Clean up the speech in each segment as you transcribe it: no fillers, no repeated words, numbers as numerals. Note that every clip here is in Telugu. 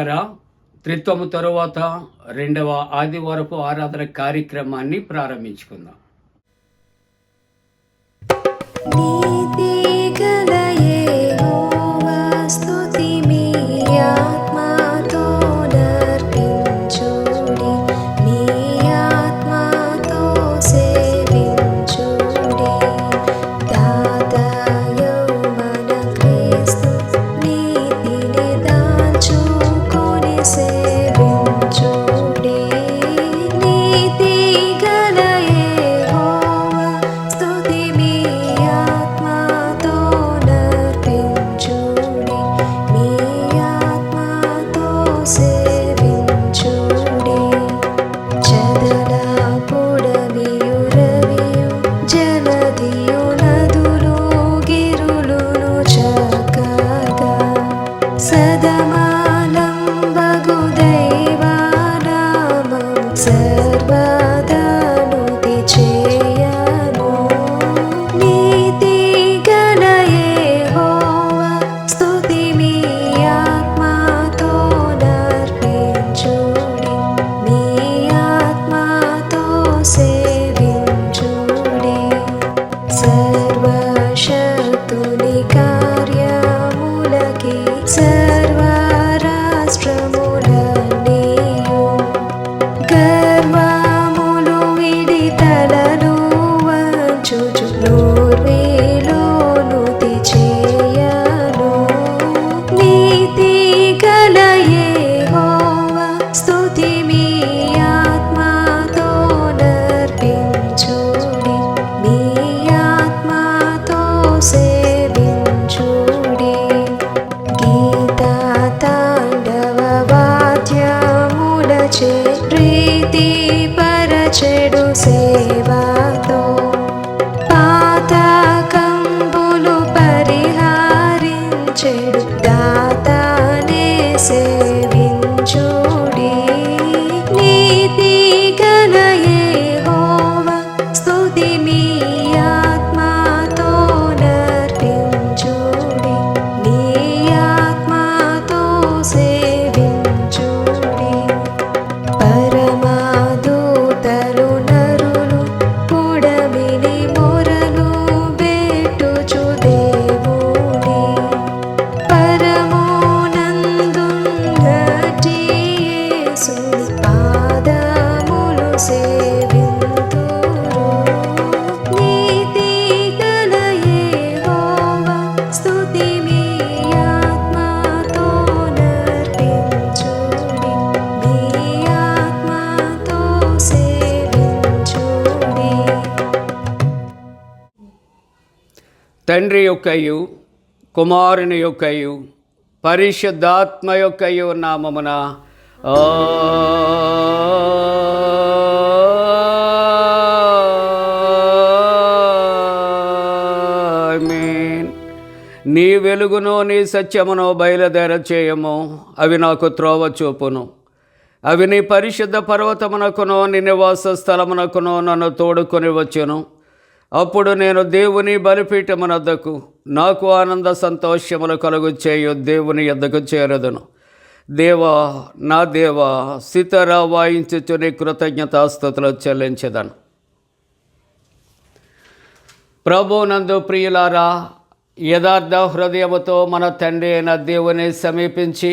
ప్రియులారా, త్రిత్వము తరువాత రెండవ ఆదివారపు ఆరాధన కార్యక్రమాన్ని ప్రారంభించుకుందాం. నీతిగల యెహోవా స్తుతి మీ ఆత్మతో నర్తించుడి, మీ ఆత్మతో సేవించుడి. దాత యెహోవన క్రీస్తు నీతిని దాల్చుకొని సేవించుడి. నీతిగల యెహోవా స్తుతి మీ ఆత్మతో నర్తించుడి, మీ ఆత్మతో సేవించుడి. చదల పొడవియు రవియు జలధియు నదులు గిరులును చక్కగా సదమాలంబగు దైవనామము సర్వదా నుతి చేయను. నీతిగల యెహోవా స్తుతి మీ ఆత్మతో నర్తించుడి, మీ ఆత్మతో సేవించుడి. సర్వశక్తుని కార్యములకి సర్వరాష్ట్రములన్నీయు గర్వములు విడి తలలు వంచుచు నోర్వేలో నుతి చేయను. నీతిగల యెహోవా స్తుతి మీ ఆత్మతో నర్తించుడి, మీ ఆత్మతో సేవించుడి. గీతా తాండవ వాద్యములచే ప్రీతి పరచెడు సేవతో పాతకంబులు పరిహరించెడు దాతానే సేవించుడి. నీతిగల యెహోవా స్తుతి మీ ఆత్మతో నర్తించుడి, మీ ఆత్మతో సేవించుడి. పరమదూతలు నరులు పుడమిని మొరలు బెట్టుచు దేవుని పరమునందున్నటి యేసుని పాదములు సేవింతురు. నీతిగల యెహోవా స్తుతి మీ ఆత్మతో నర్తించుడి, మీ ఆత్మతో సేవించుడి. తండ్రి యొక్కయు కుమారుని యొక్కయు పరిశుద్ధాత్మ యొక్కయు నామమున ఆమేన్. నీ వెలుగును నీ సత్యమును బయలుదేర చేయము, అవి నాకు త్రోవ చూపును. అవి నీ పరిశుద్ధ పర్వతమునకును నీ నివాస స్థలమునకును నన్ను తోడుకొని వచ్చును. అప్పుడు నేను దేవుని బలిపీఠమునద్దకు నాకు ఆనంద సంతోషములు కలుగు చేయు దేవుని యొద్దకు చేరదును. దేవా, నా దేవా, సితారా వాయించుచు నీ కృతజ్ఞతాస్తుతులు చెల్లించెదను. ప్రభువునందు ప్రియులారా, యథార్థ హృదయముతో మన తండ్రి అయిన దేవుని సమీపించి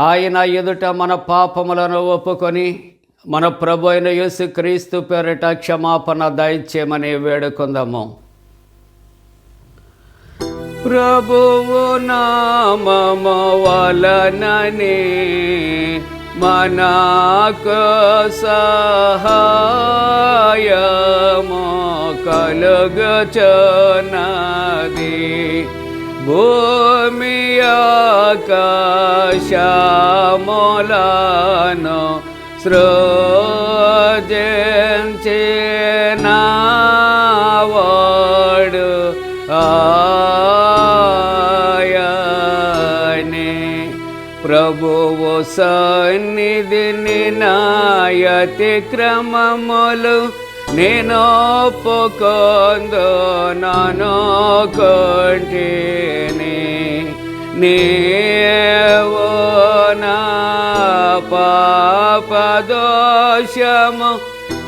ఆయన ఎదుట మన పాపములను ఒప్పుకొని మన ప్రభు అయిన యేసుక్రీస్తు పేరిట క్షమాపణ దయచేయమని వేడుకుందాము. ప్రభువు నామము వలననే మనకు సహాయము కలుగుచున్నది. భూమి ఆకాశములను సృజించినవాడు ఆయనే. ప్రభువు సన్నిధిని నాయతి క్రమములు నేను ఒప్పుకొందు నన్ను కొంటిని. నీవు నా పాపదోషము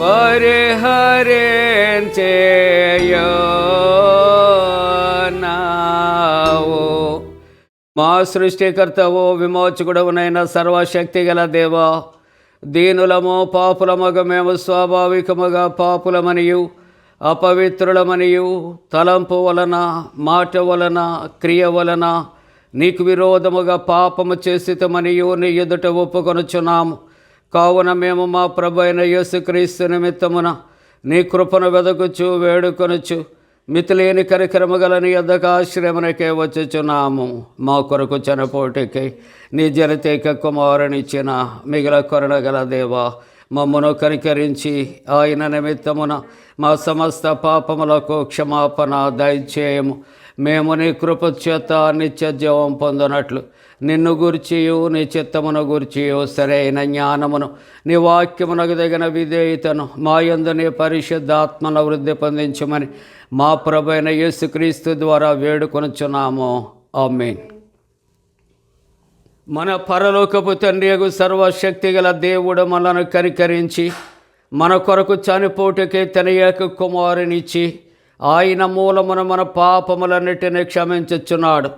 పరిహరించేయనావు. మా సృష్టికర్తవు విమోచకుడవునైన సర్వశక్తి గల దేవా, దీనులము పాపులమగ మేము స్వాభావికముగా పాపులమనియు అపవిత్రులమనియు తలంపు వలన మాట వలన క్రియ వలన నీకు విరోధముగా పాపము చేసితమనియు నీ ఎదుట ఒప్పుకొనుచున్నాము. కావున మేము మా ప్రభు అయిన యేసుక్రీస్తు నిమిత్తమున నీ కృపను వెదకుచు వేడుకొనుచు మితిలేని కరికరము గల నీ యొద్దకు ఆశ్రయమునకే వచ్చుచున్నాము. మా కొరకు చనిపోటికై నీ జనితైక కుమారునిచ్చిన మిగిల కరుణగల దేవా, మమ్మను కనికరించి ఆయన నిమిత్తమున మా సమస్త పాపములకు క్షమాపణ దయచేయము. మేము నీ కృప చేత నిత్య జీవం పొందినట్లు నిన్ను గూర్చియు నీ చిత్తమును గూర్చియు సరైన జ్ఞానమును నీ వాక్యమునకు తగిన విధేయతను మా యందు నీ పరిశుద్ధాత్మను వృద్ధి పొందించమని మా ప్రభు అయిన యేసుక్రీస్తు ద్వారా వేడుకొనుచున్నాము. ఆమేన్. మన పరలోకపు తండ్రియగు సర్వశక్తి గల దేవుడు మనను కనికరించి మన కొరకు చనిపోటుకే తన ఏక కుమారునిచ్చి ఆయన మూలమున మన పాపములన్నిటినీ క్షమించుచున్నాడు.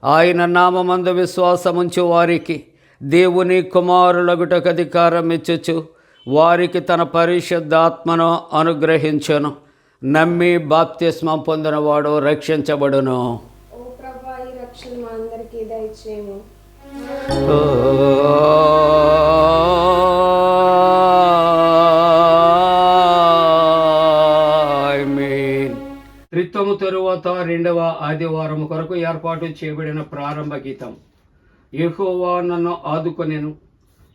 ఆయన నామమందు విశ్వాసముంచు వారికి దేవుని కుమారులగుటకు అధికారం ఇచ్చుచు వారికి తన పరిశుద్ధాత్మను అనుగ్రహించును. నమ్మి బాప్తిస్మం పొందినవాడు రక్షించబడును. ఓ ప్రభువా, ఈ రక్షణ మా అందరికీ దయచేయము. త్రిత్వము తరువాత రెండవ ఆదివారం కొరకు ఏర్పాటు చేయబడిన ప్రారంభ గీతం. యెహోవా నన్ను ఆదుకొనెను,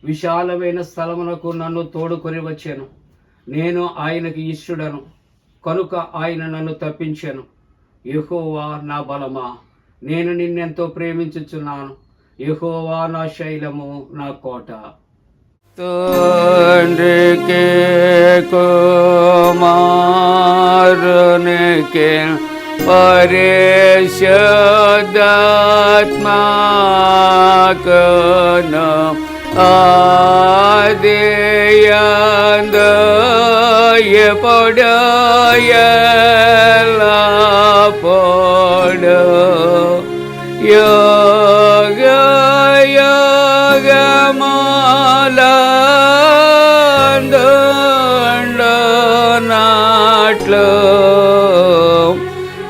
విశాలమైన స్థలమునకు నన్ను తోడుకొని వచ్చాను. నేను ఆయనకు ఇష్టుడను కనుక ఆయన నన్ను తప్పించాను. యెహోవా నా బలమా, నేను నిన్నెంతో ప్రేమించుచున్నాను. యెహోవా నా శైలము, నా కోట. తండ్రికి కుమారునికి పరిశుద్ధాత్మకును ఆదియందు ఎప్పుడు ఎల్లప్పుడు యుగ యుగములందుండునట్లు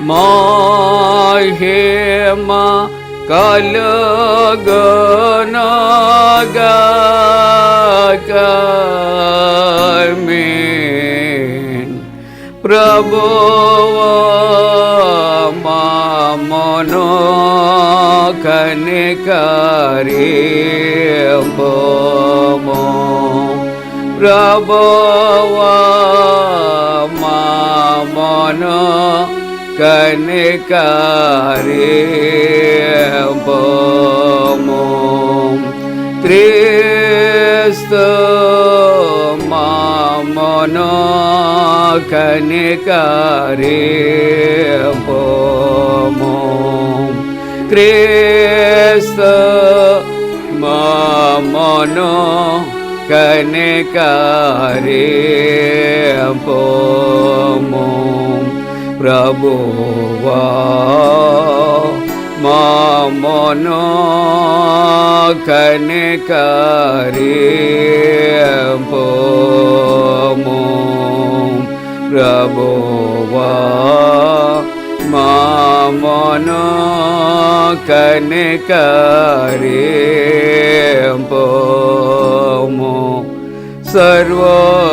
మహిమ కలుగునుగాక. ఆమేన్. ప్రభువా మమ్మును కనికరింపుము. ప్రభువా మమ్మును కనికరింపుము. క్రీస్తు మమ్మును కనికరింపుము. క్రీస్తు మమ్మును కనికరింపుము. ప్రభువా మమ్మును కనికరింపుము. ప్రభువా మమ్మును కనికరింపుము. సర్వోన్నతమైన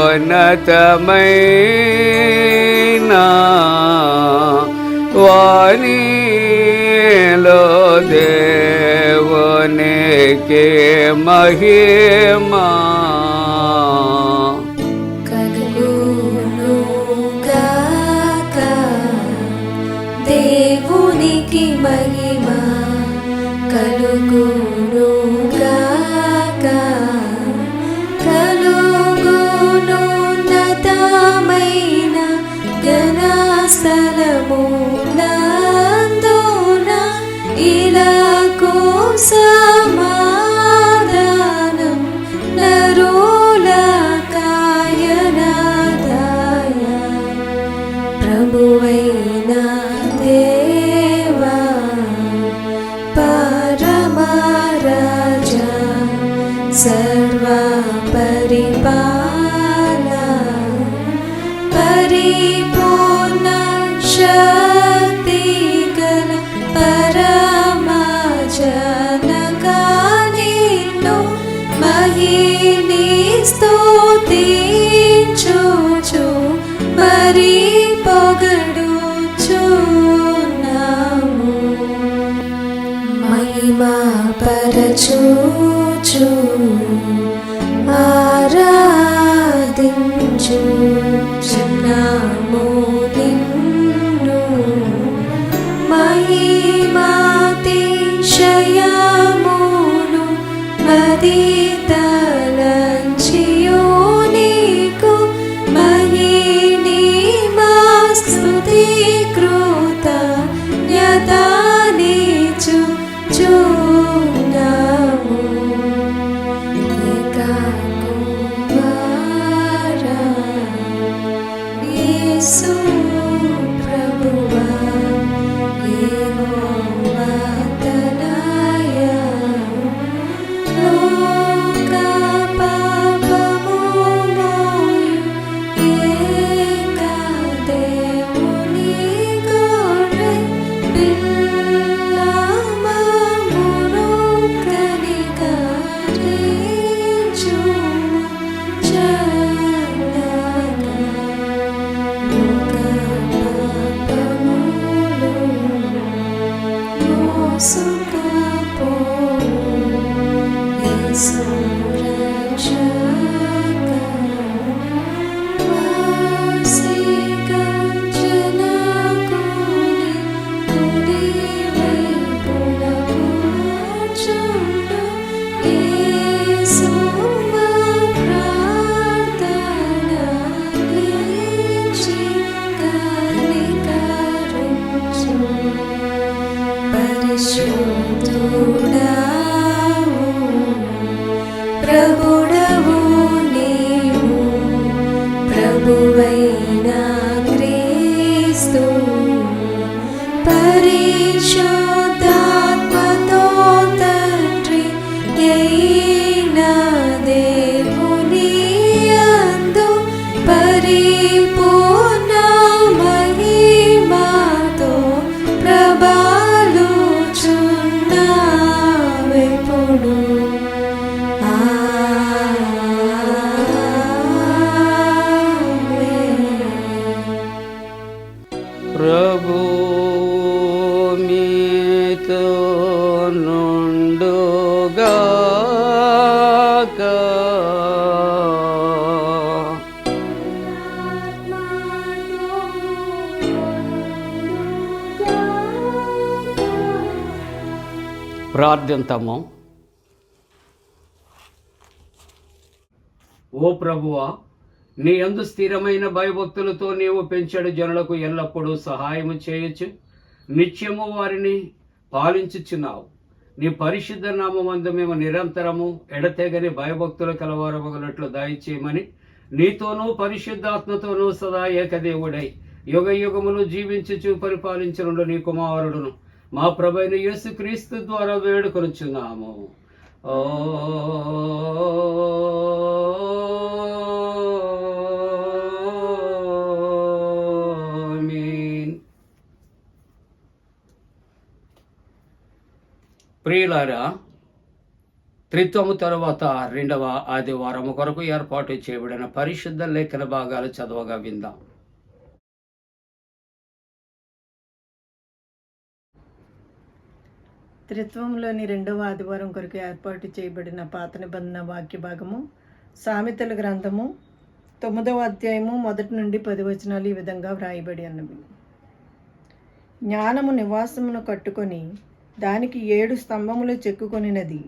వానిలో దేవునికి మహిమా. కలుగునుగాక దేవునికి మహిమ, కలుగునుగాక కలుగునున్నతమైన ఘనస్థలమునందున ఇలాకు సమాధానం నరులకాయనాదాయ ప్రభువైన దేవా పరమరాజా సర్వ పరిపాలా పరిపూర్ణ శక్తి గల పరమజనకా నిన్ను మహిని స్తుతించుచు మరి పొగడుచున్నాము మహిమా పరచుచు ఆరాధించుచున్నాము నిన్ను మహిమాతిశయమును మదితలంచియు నీకు మహిమా స్తుతి కృతజ్ఞతానిచుచున్నాము ఏకకుమారా యేసు ప్రభువా యెహోవా తనయా లోక పాపము మోయు ఏక దేవుని గొర్రె పిల్లమమును కనికరించుము చల్లగా లోక పాపములు మోసుకపోవు యేసు రక్షక వాసిక జనకుని కుడి వైపున కూర్చుండు యేసు మా ప్రార్థన నిలిచి కనికరించు పరిశుద్ధుడావు ప్రభుడవు నీవు ప్రభువైన క్రీస్తు పరిశుద్ధాత్మతో తండ్రి అయిన దేవుని యందు పరిపూర్ణ మహిమతో ప్రభాలుచున్నావెప్పుడు ప్రభు మీతో నుండుగాక. ప్రార్థింతము. ఓ ప్రభువా, నీ యందు స్థిరమైన భయభక్తులతో నీవు పెంచడు జనులకు ఎల్లప్పుడూ సహాయము చేయొచ్చు, నిత్యము వారిని పాలించుచున్నావు. నీ పరిశుద్ధ నామమందు మేము నిరంతరము ఎడతెగని భయభక్తులు కలవారమగనట్లు దయచేయమని నీతోనూ పరిశుద్ధాత్మతోనూ సదా ఏకదేవుడై యుగ యుగములు జీవించుచు పరిపాలించనుండు నీ కుమారుడును మా ప్రభువైన యేసుక్రీస్తు ద్వారా వేడుకొనుచున్నాము. ఆమేన్. ప్రియులారా, త్రిత్వము తరువాత రెండవ ఆదివారము కొరకు ఏర్పాటు చేయబడిన పరిశుద్ధ లేఖన భాగాలు చదవగా విందాం. త్రిత్వంలోని రెండవ ఆదివారం కొరకు ఏర్పాటు చేయబడిన పాత నిబంధన వాక్య భాగము సామెతల గ్రంథము 9వ అధ్యాయము 1 నుండి 10 వచనాలు ఈ విధంగా వ్రాయబడి ఉన్నవి. జ్ఞానము నివాసమును కట్టుకొని దానికి 7 స్తంభములు చెక్కుకొనినది.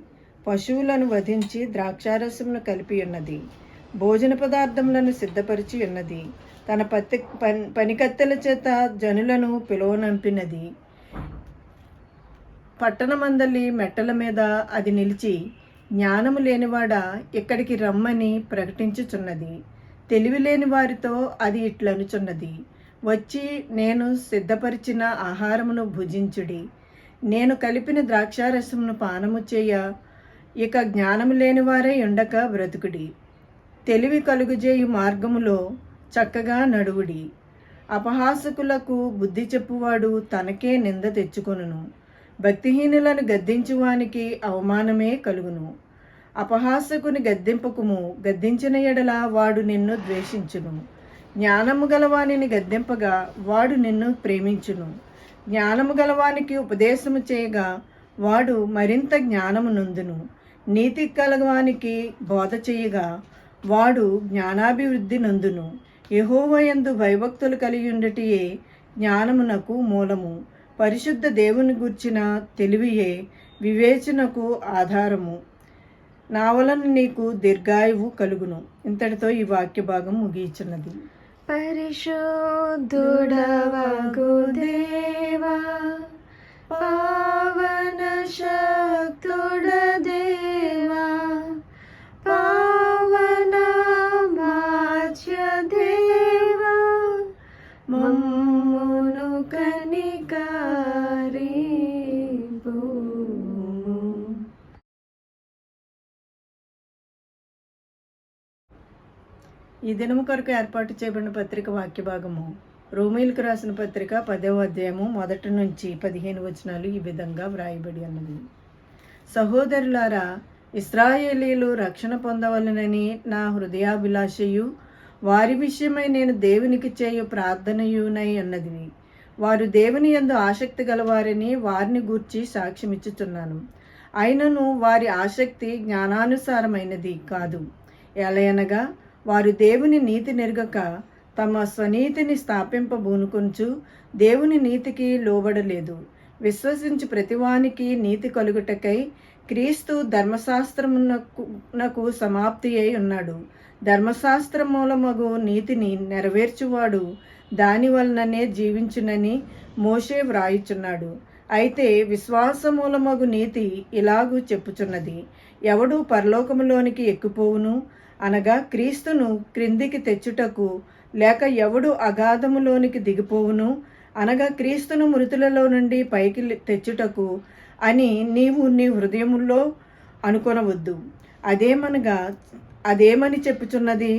పశువులను వధించి ద్రాక్షారసమును కలిపి ఉన్నది. భోజన పదార్థములను సిద్ధపరిచి ఉన్నది. తన పనికత్తెల చేత జనులను పిలువనంపినది. పట్టణమందలి మెట్టల మీద అది నిలిచి, జ్ఞానము లేనివాడా ఇక్కడికి రమ్మని ప్రకటించుచున్నది. తెలివి లేని వారితో అది ఇట్లనుచున్నది, వచ్చి నేను సిద్ధపరిచిన ఆహారమును భుజించుడి, నేను కలిపిన ద్రాక్షారసమును పానము చేయ, ఇక జ్ఞానము లేని వారై ఉండక బ్రతుకుడి. తెలివి కలుగుజేయు మార్గములో చక్కగా నడువుడి. అపహాసకులకు బుద్ధి చెప్పువాడు తనకే నింద తెచ్చుకొనును. భక్తిహీనులను గద్దించువానికి అవమానమే కలుగును. అపహాసకుని గద్దింపకుము, గద్దించిన ఎడల వాడు నిన్ను ద్వేషించును. జ్ఞానము గలవానిని గద్దింపగా వాడు నిన్ను ప్రేమించును. జ్ఞానము గలవానికి ఉపదేశము చేయగా వాడు మరింత జ్ఞానము నొందును. నీతి కలవానికి బోధ చేయగా వాడు జ్ఞానాభివృద్ధి నొందును. యెహోవాయందు భయభక్తులు కలిగియుండుటయే జ్ఞానమునకు మూలము. పరిశుద్ధ దేవుని గూర్చిన తెలివియే వివేచనకు ఆధారము. నా వలన నీకు దీర్ఘాయువు కలుగును. ఇంతటితో ఈ వాక్య భాగం ముగియుచున్నది. పరిశుద్ధుడవగు దేవా, పావన శక్తుడ దేవా, పావన వాచ్య దేవా, మమ్మును కనికరింపు. ఈ దినము కొరకు ఏర్పాటు చేయబడిన పత్రిక వాక్య భాగము రోమీయులకు రాసిన పత్రిక 10వ అధ్యాయము 1 నుంచి 15 వచనాలు ఈ విధంగా వ్రాయబడి ఉన్నది. సహోదరులారా, ఇశ్రాయేలీలు రక్షణ పొందవలనని నా హృదయాభిలాషయు వారి విషయమై నేను దేవునికి చేయు ప్రార్థనయునై ఉన్నది. వారు దేవుని యందు ఆసక్తి గలవారని వారిని గూర్చి సాక్ష్యమిచ్చుచున్నాను. అయినను వారి ఆసక్తి జ్ఞానానుసారమైనది కాదు. ఎలయనగా వారు దేవుని నీతి నెరుగక తమ స్వనీతిని స్థాపింపబూనుకొంచు దేవుని నీతికి లోబడలేదు. విశ్వసించి ప్రతివానికి నీతి కలుగుటకై క్రీస్తు ధర్మశాస్త్రమునకు సమాప్తి అయి ఉన్నాడు. ధర్మశాస్త్ర మూలమగు నీతిని నెరవేర్చువాడు దాని వలననే జీవించునని మోషే వ్రాయుచున్నాడు. అయితే విశ్వాసమూలమగు నీతి ఇలాగూ చెప్పుచున్నది, ఎవడు పరలోకములోనికి ఎక్కిపోవును అనగా క్రీస్తును క్రిందికి తెచ్చుటకు, లేక ఎవడు అగాధములోనికి దిగిపోవును అనగా క్రీస్తును మృతులలో నుండి పైకి తెచ్చుటకు అని నీవు నీ హృదయములో అనుకొనవద్దు. అదేమని చెప్పుచున్నది,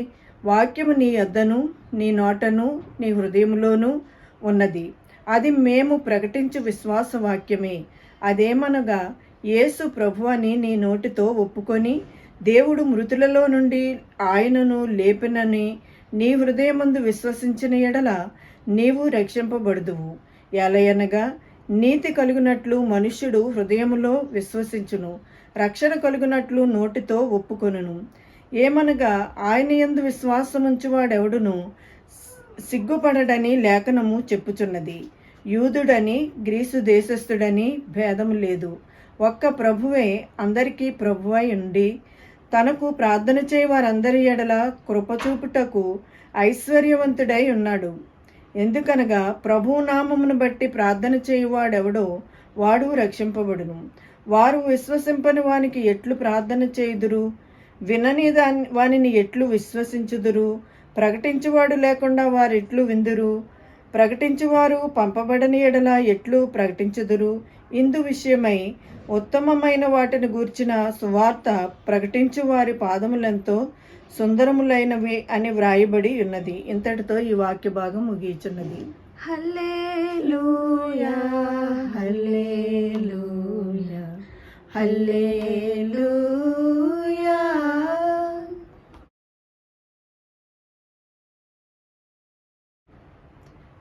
వాక్యము నీ యొద్దను నీ నోటను నీ హృదయములోనూ ఉన్నది, అది మేము ప్రకటించు విశ్వాస వాక్యమే. అదేమనగా యేసు ప్రభు అని నీ నోటితో ఒప్పుకొని దేవుడు మృతులలో నుండి ఆయనను లేపినని నీ హృదయమందు విశ్వసించిన ఎడల నీవు రక్షింపబడుదువు. ఎలయనగా నీతి కలుగునట్లు మనుష్యుడు హృదయములో విశ్వసించును, రక్షణ కలుగునట్లు నోటితో ఒప్పుకొనును. ఏమనగా ఆయన యందు విశ్వాసముంచువాడెవడును సిగ్గుపడడని లేఖనము చెప్పుచున్నది. యూదుడని గ్రీసు దేశస్థుడని భేదము లేదు, ఒక్క ప్రభువే అందరికీ ప్రభువై ఉండి తనకు ప్రార్థన చేయ వారందరి ఎడల కృపచూపుటకు ఐశ్వర్యవంతుడై ఉన్నాడు. ఎందుకనగా ప్రభువు నామమును బట్టి ప్రార్థన చేయువాడెవడో వాడు రక్షింపబడును. వారు విశ్వసింపని వానికి ఎట్లు ప్రార్థన చేయుదురు? వినని వానిని ఎట్లు విశ్వసించుదురు? ప్రకటించువాడు లేకుండా వారు ఎట్లు విందురు? ప్రకటించువారు పంపబడని ఎడల ఎట్లు ప్రకటించుదురు? ఇందు విషయమై ఉత్తమమైన వాటిని గూర్చిన సువార్త ప్రకటించు వారి పాదములెంతో సుందరములైనవి అని వ్రాయబడి ఉన్నది. ఇంతటితో ఈ వాక్య భాగం ముగియుచున్నది. హల్లెలూయా, హల్లెలూయా, హల్లెలూయా.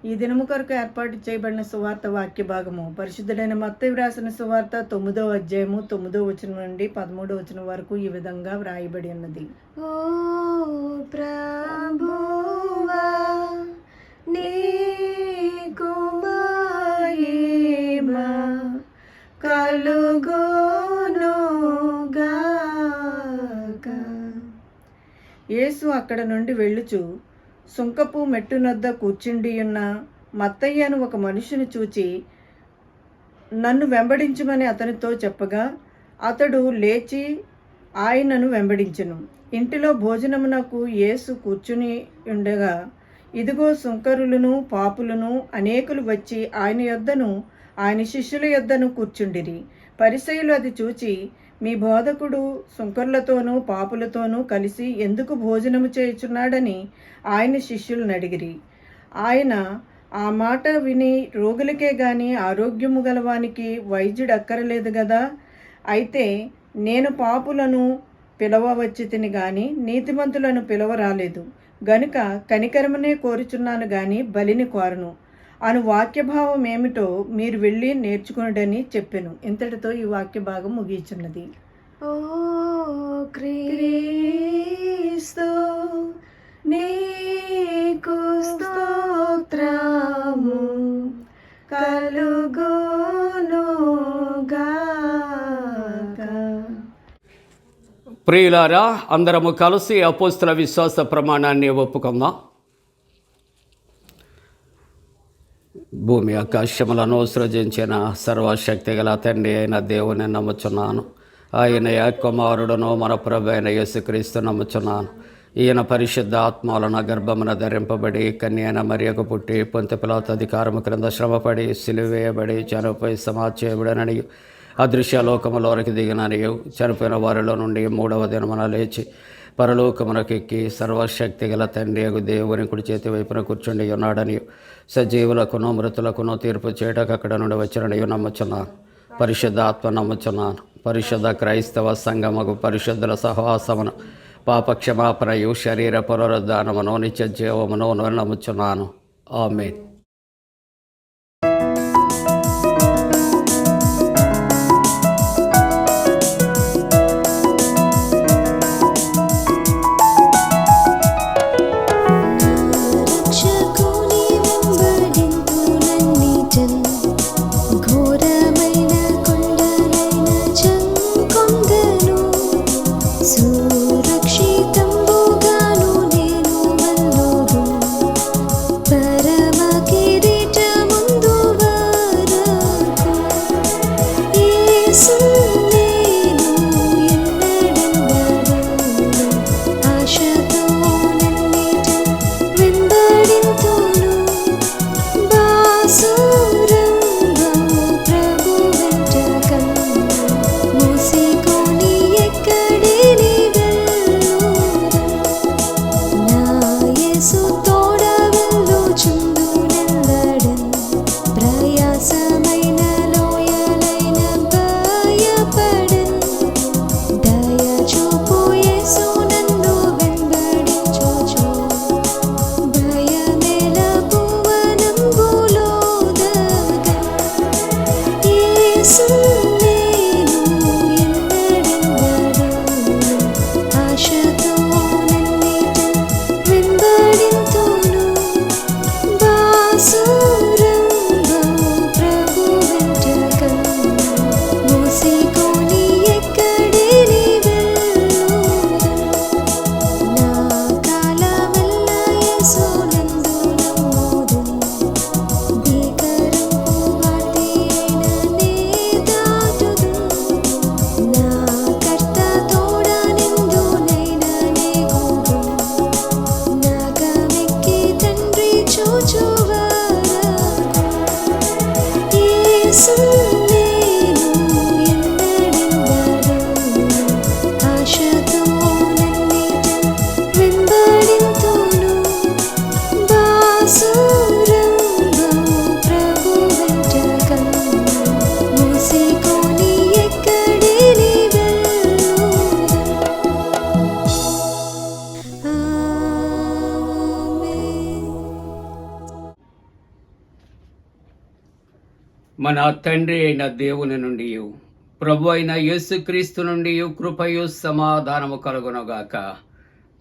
ఈ దినము కొరకు ఏర్పాటు చేయబడిన సువార్త వాక్య భాగము పరిశుద్ధుడైన మత్తయి వ్రాసిన సువార్త 9వ అధ్యాయము 9వ వచనం నుండి 13వ వచనం వరకు ఈ విధంగా వ్రాయబడి ఉన్నది. ఓ ప్రభువా, నీకు మహిమ కలుగునుగాక. యేసు అక్కడ నుండి వెళ్ళుచు సుంకపు మెట్టునొద్ద కూర్చుండియున్న మత్తయ్యను ఒక మనుషుని చూచి, నన్ను వెంబడించమని అతనితో చెప్పగా అతడు లేచి ఆయనను వెంబడించెను. ఇంటిలో భోజనమునకు యేసు కూర్చుని ఉండగా ఇదిగో సుంకరులను పాపులను అనేకులు వచ్చి ఆయన యొద్దను ఆయన శిష్యుల యొద్దను కూర్చుండిరి. పరిసయ్యులు అది చూచి, మీ బోధకుడు సుంకరులతోనూ పాపులతోనూ కలిసి ఎందుకు భోజనము చేయుచున్నాడని ఆయన శిష్యులను అడిగిరి. ఆయన ఆ మాట విని, రోగులకే గాని ఆరోగ్యము గలవానికి వైద్యుడు అక్కరలేదు గదా, అయితే నేను పాపులను పిలవవచ్చి తిని గాని నీతిమంతులను పిలవరాలేదు, గనుక కనికరమునే కోరుచున్నాను గాని బలిని కోరను అను వాక్యభావం ఏమిటో మీరు వెళ్ళి నేర్చుకునడని చెప్పెను. ఇంతటితో ఈ వాక్య భాగం ముగిచున్నది. ఓ క్రీస్తు నీకు స్తోత్రము కలుగునుగాక. ప్రియులారా, అందరము కలిసి అపోస్తుల విశ్వాస ప్రమాణాన్ని ఒప్పుకుందాం. భూమి ఆకాశములను సృజించిన సర్వశక్తి గల తండ్రి అయిన దేవుని నమ్ముచున్నాను. ఆయన కుమారుడును మన ప్రభు అయిన యేసుక్రీస్తు నమ్ముచున్నాను. ఈయన పరిశుద్ధ ఆత్మలను గర్భమున ధరింపబడి కన్యైన మరియకు పుట్టి పొంతి పిలాతు అధికారము క్రింద శ్రమపడి సిలువేయబడి చనిపోయి సమాధి చేయబడనని అదృశ్యలోకములోనికి దిగిననియు చనిపోయిన వారిలో నుండి 3వ దినమున లేచి పరలోకమునకెక్కి సర్వశక్తి గల తండ్రి దేవుని కుడి చేతి వైపున కూర్చుండి ఉన్నాడని సజీవులకును మృతులకును తీర్పు చేయటకు అక్కడ నుండి వచ్చిననియు నమ్ముచున్నాను. పరిశుద్ధ ఆత్మ నమ్ముచున్నాను. పరిశుద్ధ క్రైస్తవ సంఘముకు పరిశుద్ధుల సహవాసమును పాపక్షమాపణయు శరీర పునరుద్ధానమును నిత్య జీవమును నమ్ముచున్నాను. ఆమేన్. మన తండ్రి అయిన దేవుని నుండి ప్రభు అయిన యేసుక్రీస్తు నుండి కృపయు సమాధానము కలుగునుగాక.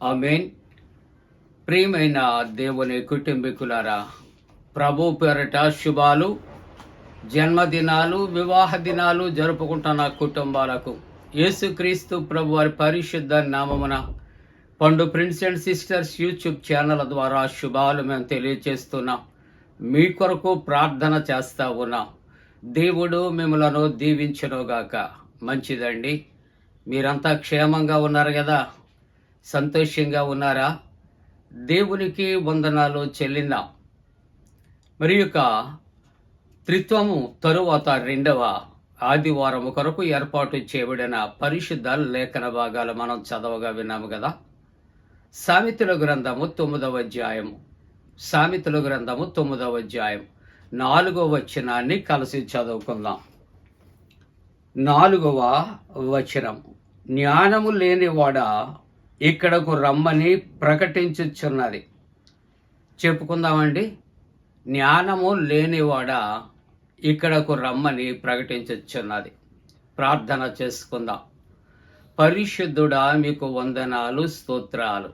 ఆమేన్. ప్రియమైన దేవుని కుటుంబీకులారా, ప్రభు పేరట శుభాలు. జన్మదినాలు, వివాహ దినాలు జరుపుకుంటున్న కుటుంబాలకు యేసుక్రీస్తు ప్రభు వారి పరిశుద్ధ నామమున పండు prince and sisters YouTube channel ద్వారా శుభాలు మేము తెలియజేస్తున్నాం. మీ కొరకు ప్రార్థన చేస్తా ఉన్నాం. దేవుడు మిమ్మలను దీవించునుగాక. మంచిదండి. మీరంతా క్షేమంగా ఉన్నారు కదా, సంతోషంగా ఉన్నారా? దేవునికి వందనాలు చెల్లిందాం. మరి యొక్క త్రిత్వము తరువాత 2వ ఆదివారము కొరకు ఏర్పాటు చేయబడిన పరిశుద్ధ లేఖన భాగాలు మనం చదవగా విన్నాము కదా. సామెతల గ్రంథము 9వ అధ్యాయము, సామెతల గ్రంథము 9వ అధ్యాయం 4వ వచనాన్ని కలిసి చదువుకుందాం. 4వ వచనం, జ్ఞానము లేనివాడ ఇక్కడకు రమ్మని ప్రకటించుచున్నది. చెప్పుకుందామండి. జ్ఞానము లేనివాడ ఇక్కడకు రమ్మని ప్రకటించుచున్నది. ప్రార్థన చేసుకుందాం. పరిశుద్ధుడా, మీకు వందనాలు, స్తోత్రాలు.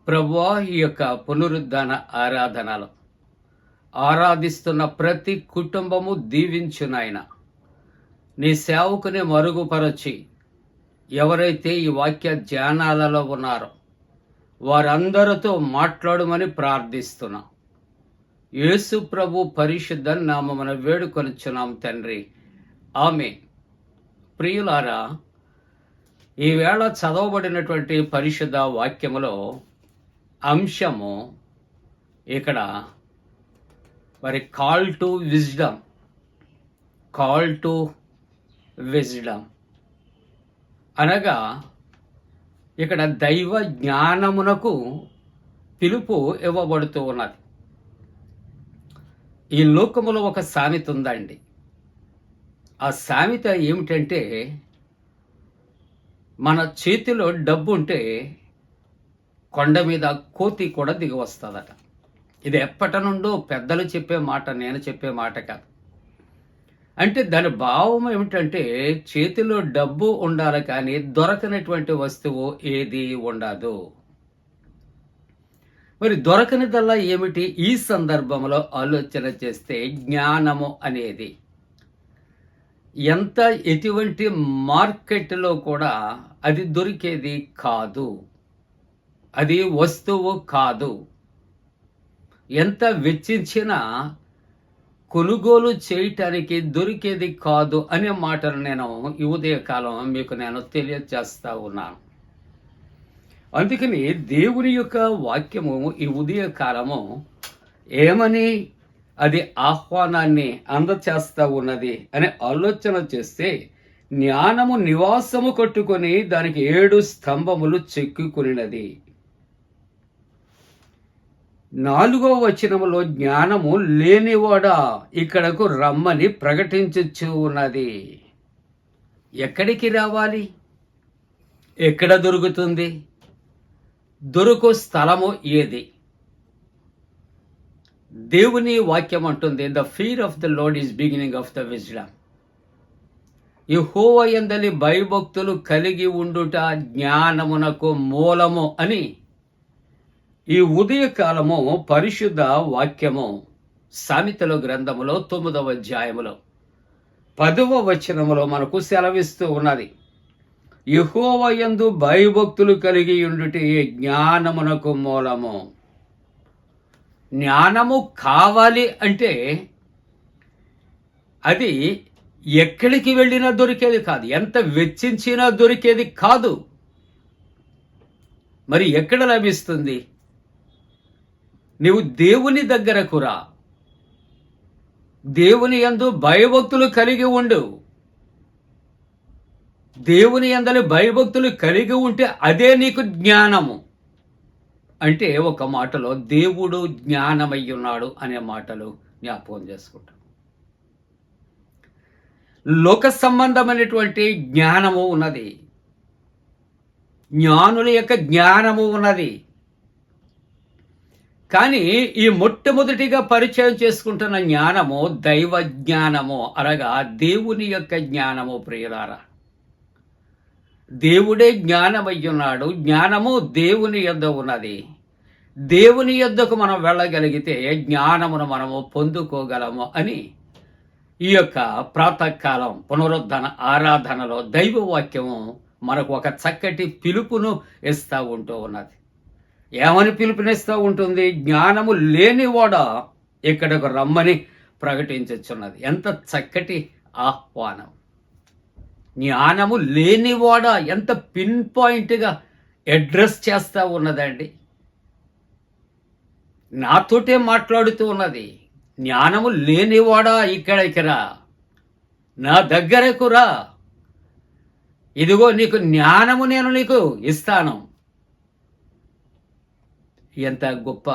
ప్రభువా, ఈ యొక్క పునరుద్ధాన ఆరాధనలు ఆరాధిస్తున్న ప్రతి కుటుంబము దీవించునాయన. నీ సేవకుని మరుగుపరచి ఎవరైతే ఈ వాక్య ధ్యానాలలో ఉన్నారో వారందరితో మాట్లాడమని ప్రార్థిస్తున్నాం. యేసు ప్రభు పరిశుద్ధ నామమున వేడుకొనుచున్నాం తండ్రి, ఆమేన్. ప్రియులారా, ఈవేళ చదవబడినటువంటి పరిశుద్ధ వాక్యములో అంశము ఇక్కడ మరి call to wisdom, call to wisdom అనగా ఇక్కడ దైవ జ్ఞానమునకు పిలుపు ఇవ్వబడుతూ ఉన్నది. ఈ లోకములో ఒక సామెత ఉందండి. ఆ సామెత ఏమిటంటే, మన చేతిలో డబ్బు ఉంటే కొండ మీద కోతి కూడా దిగి వస్తుందట. ఇది ఎప్పటి నుండో పెద్దలు చెప్పే మాట, నేను చెప్పే మాట కాదు. అంటే దాని భావం ఏమిటంటే, చేతిలో డబ్బు ఉండాలి కానీ దొరకనటువంటి వస్తువు ఏది ఉండదు. మరి దొరకనిదల్లా ఏమిటి? ఈ సందర్భంలో ఆలోచన చేస్తే జ్ఞానము అనేది ఎటువంటి మార్కెట్లో కూడా అది దొరికేది కాదు, అది వస్తువు కాదు. ఎంత వెచ్చించినా కొనుగోలు చేయటానికి దొరికేది కాదు అనే మాటను నేను ఈ ఉదయకాలం మీకు నేను తెలియజేస్తా ఉన్నాను. అందుకని దేవుని యొక్క వాక్యము ఈ ఉదయకాలము ఏమని అది ఆహ్వానాన్ని అందచేస్తా ఉన్నది అని ఆలోచన చేస్తే, జ్ఞానము నివాసము కట్టుకొని దానికి 7 స్తంభములు చెక్కుకొనినది. 4వ వచనములో జ్ఞానము లేనివాడా ఇక్కడకు రమ్మని ప్రకటించుచు ఉన్నది. ఎక్కడికి రావాలి? ఎక్కడ దొరుకుతుంది? దొరుకు స్థలము ఏది? దేవుని వాక్యం అంటుంది, the fear of the lord is beginning of the wisdom. యెహోవా యందలి భయభక్తులు కలిగి ఉండుట జ్ఞానమునకు మూలము అని ఈ ఉదయకాలము పరిశుద్ధ వాక్యము సామెతల గ్రంథములో 9వ అధ్యాయములో 10వ వచనములో మనకు సెలవిస్తూ ఉన్నది. యెహోవా యందు భయభక్తులు కలిగి ఉండుటే జ్ఞానమునకు మూలము. జ్ఞానము కావాలి అంటే అది ఎక్కడికి వెళ్ళినా దొరికేది కాదు, ఎంత వెచ్చించినా దొరికేది కాదు. మరి ఎక్కడ లభిస్తుంది? నీవు దేవుని దగ్గరకు రా, దేవుని యందు భయభక్తులు కలిగి ఉండు. దేవుని యందలి భయభక్తులు కలిగి ఉంటే అదే నీకు జ్ఞానము. అంటే ఒక మాటలో దేవుడు జ్ఞానమై ఉన్నాడు అనే మాటలు జ్ఞాపకం చేసుకుంటాం. లోక సంబంధమైనటువంటి జ్ఞానము ఉన్నది, జ్ఞానుల యొక్క జ్ఞానము ఉన్నది. కానీ ఈ మొట్టమొదటిగా పరిచయం చేసుకుంటున్న జ్ఞానము దైవ జ్ఞానము, అనగా దేవుని యొక్క జ్ఞానము. ప్రియులారా, దేవుడే జ్ఞానమై ఉన్నాడు. జ్ఞానము దేవుని యొద్ద ఉన్నది. దేవుని యొద్దకు మనం వెళ్ళగలిగితే జ్ఞానమును మనము పొందుకోగలము అని ఈ యొక్క ప్రాతకాలం పునరుద్ధరణ ఆరాధనలో దైవవాక్యము మనకు ఒక చక్కటి పిలుపును ఇస్తూ ఉంటూ ఉన్నది. ఏమని పిలుపునిస్తూ ఉంటుంది? జ్ఞానము లేనివాడా ఇక్కడకు రమ్మని ప్రకటించుచున్నది. ఎంత చక్కటి ఆహ్వానం! జ్ఞానము లేనివాడ ఎంత పిన్ పాయింట్గా అడ్రస్ చేస్తూ ఉన్నదండి. నాతోటే మాట్లాడుతూ ఉన్నది. జ్ఞానము లేనివాడా ఇక్కడికి రా, నా దగ్గరకు రా, ఇదిగో నీకు జ్ఞానము నేను నీకు ఇస్తాను. ఎంత గొప్ప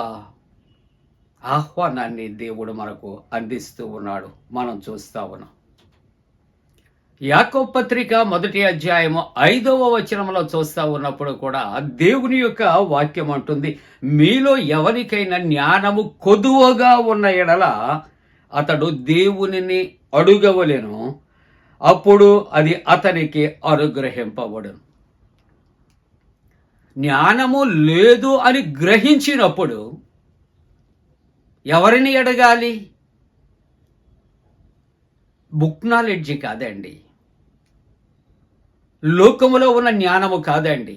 ఆహ్వానాన్ని దేవుడు మనకు అందిస్తూ ఉన్నాడు, మనం చూస్తూ ఉన్నాం. యాకోబు పత్రిక 1వ అధ్యాయము 5వ వచనంలో చూస్తూ ఉన్నప్పుడు కూడా దేవుని యొక్క వాక్యం అంటుంది, మీలో ఎవరికైనా జ్ఞానము కొదువగా ఉన్న ఎడల అతడు దేవునిని అడుగవలెను, అప్పుడు అది అతనికి అనుగ్రహింపబడును. జ్ఞానము లేదు అని గ్రహించినప్పుడు ఎవరిని అడగాలి? బుక్ నాలెడ్జి కాదండి, లోకములో ఉన్న జ్ఞానము కాదండి.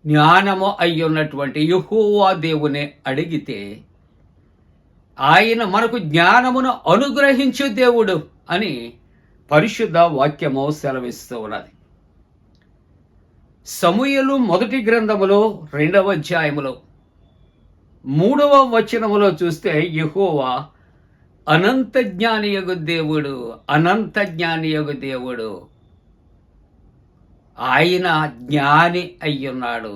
జ్ఞానము అయ్యున్నటువంటి యెహోవా దేవుని అడిగితే ఆయన మనకు జ్ఞానమును అనుగ్రహించు దేవుడు అని పరిశుద్ధ వాక్యము సెలవిస్తూ ఉన్నది. సమూయేలు 1వ గ్రంథములో 2వ అధ్యాయములో 3వ వచనములో చూస్తే యెహోవా అనంత జ్ఞానియగు దేవుడు, అనంత జ్ఞానియగు దేవుడు, ఆయన జ్ఞాని అయ్యున్నాడు.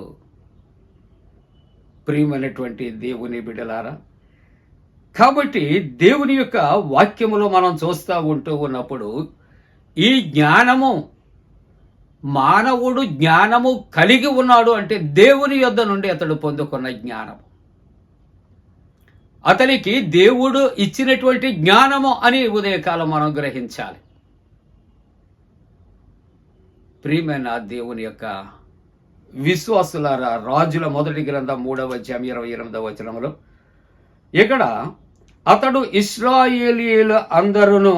ప్రియమైనటువంటి దేవుని బిడ్డలారా, కాబట్టి దేవుని యొక్క వాక్యములో మనం చూస్తూ ఉంటూ ఉన్నప్పుడు ఈ జ్ఞానము, మానవుడు జ్ఞానము కలిగి ఉన్నాడు అంటే దేవుని యొద్ద నుండి అతడు పొందుకున్న జ్ఞానం, అతనికి దేవుడు ఇచ్చినటువంటి జ్ఞానము అని ఉదయకాలం మనం గ్రహించాలి. ప్రియమైన దేవుని యొక్క విశ్వాసులారా, రాజుల 1వ గ్రంథం 3వ అధ్యాయం 28వ వచనంలో ఇక్కడ అతడు ఇశ్రాయేలీయుల అందరును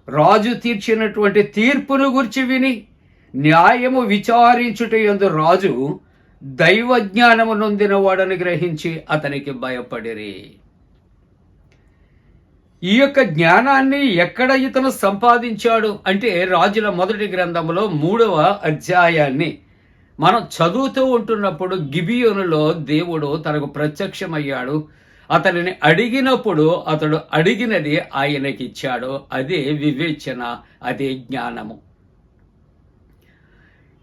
రాజు తీర్చినటువంటి తీర్పును గురించి విని న్యాయము విచారించుటయందు రాజు దైవ జ్ఞానము నొందిన వాడని గ్రహించి అతనికి భయపడిరి. ఈ యొక్క జ్ఞానాన్ని ఎక్కడ ఇతను సంపాదించాడు అంటే రాజుల 1వ గ్రంథంలో 3వ అధ్యాయాన్ని మనం చదువుతూ ఉంటున్నప్పుడు గిబియోనులో దేవుడు తనకు ప్రత్యక్షమయ్యాడు. అతనిని అడిగినప్పుడు అతడు అడిగినది ఆయనకి ఇచ్చాడు. అదే వివేచన, అదే జ్ఞానము.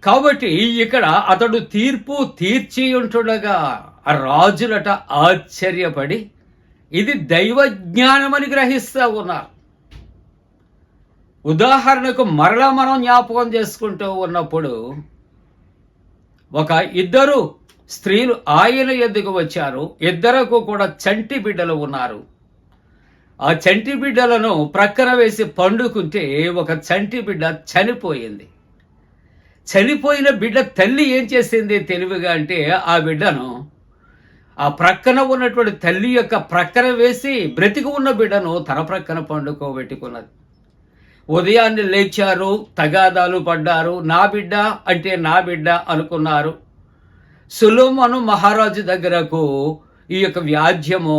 కాబట్టి ఇక్కడ అతడు తీర్పు తీర్చి ఉంటుండగా ఆ రాజులట ఆశ్చర్యపడి ఇది దైవ జ్ఞానమని గ్రహిస్తూ ఉన్నారు. ఉదాహరణకు మరలా మనం జ్ఞాపకం చేసుకుంటూ ఉన్నప్పుడు ఒక ఇద్దరు స్త్రీలు ఆయన ఎద్దుకు వచ్చారు. ఇద్దరకు కూడా చంటి బిడ్డలు ఉన్నారు. ఆ చంటి బిడ్డలను ప్రక్కన వేసి పండుకుంటే ఒక చంటి బిడ్డ చనిపోయింది. చనిపోయిన బిడ్డ తల్లి ఏం చేసింది తెలివిగా అంటే ఆ బిడ్డను ఆ ప్రక్కన ఉన్నటువంటి తల్లి యొక్క ప్రక్కన వేసి బ్రతికి ఉన్న బిడ్డను తన ప్రక్కన పండుకోబెట్టుకున్నది. ఉదయాన్నే లేచారు, తగాదాలు పడ్డారు. నా బిడ్డ అంటే నా బిడ్డ అనుకున్నారు. సొలొమోను మహారాజు దగ్గరకు ఈ యొక్క వ్యాజ్యము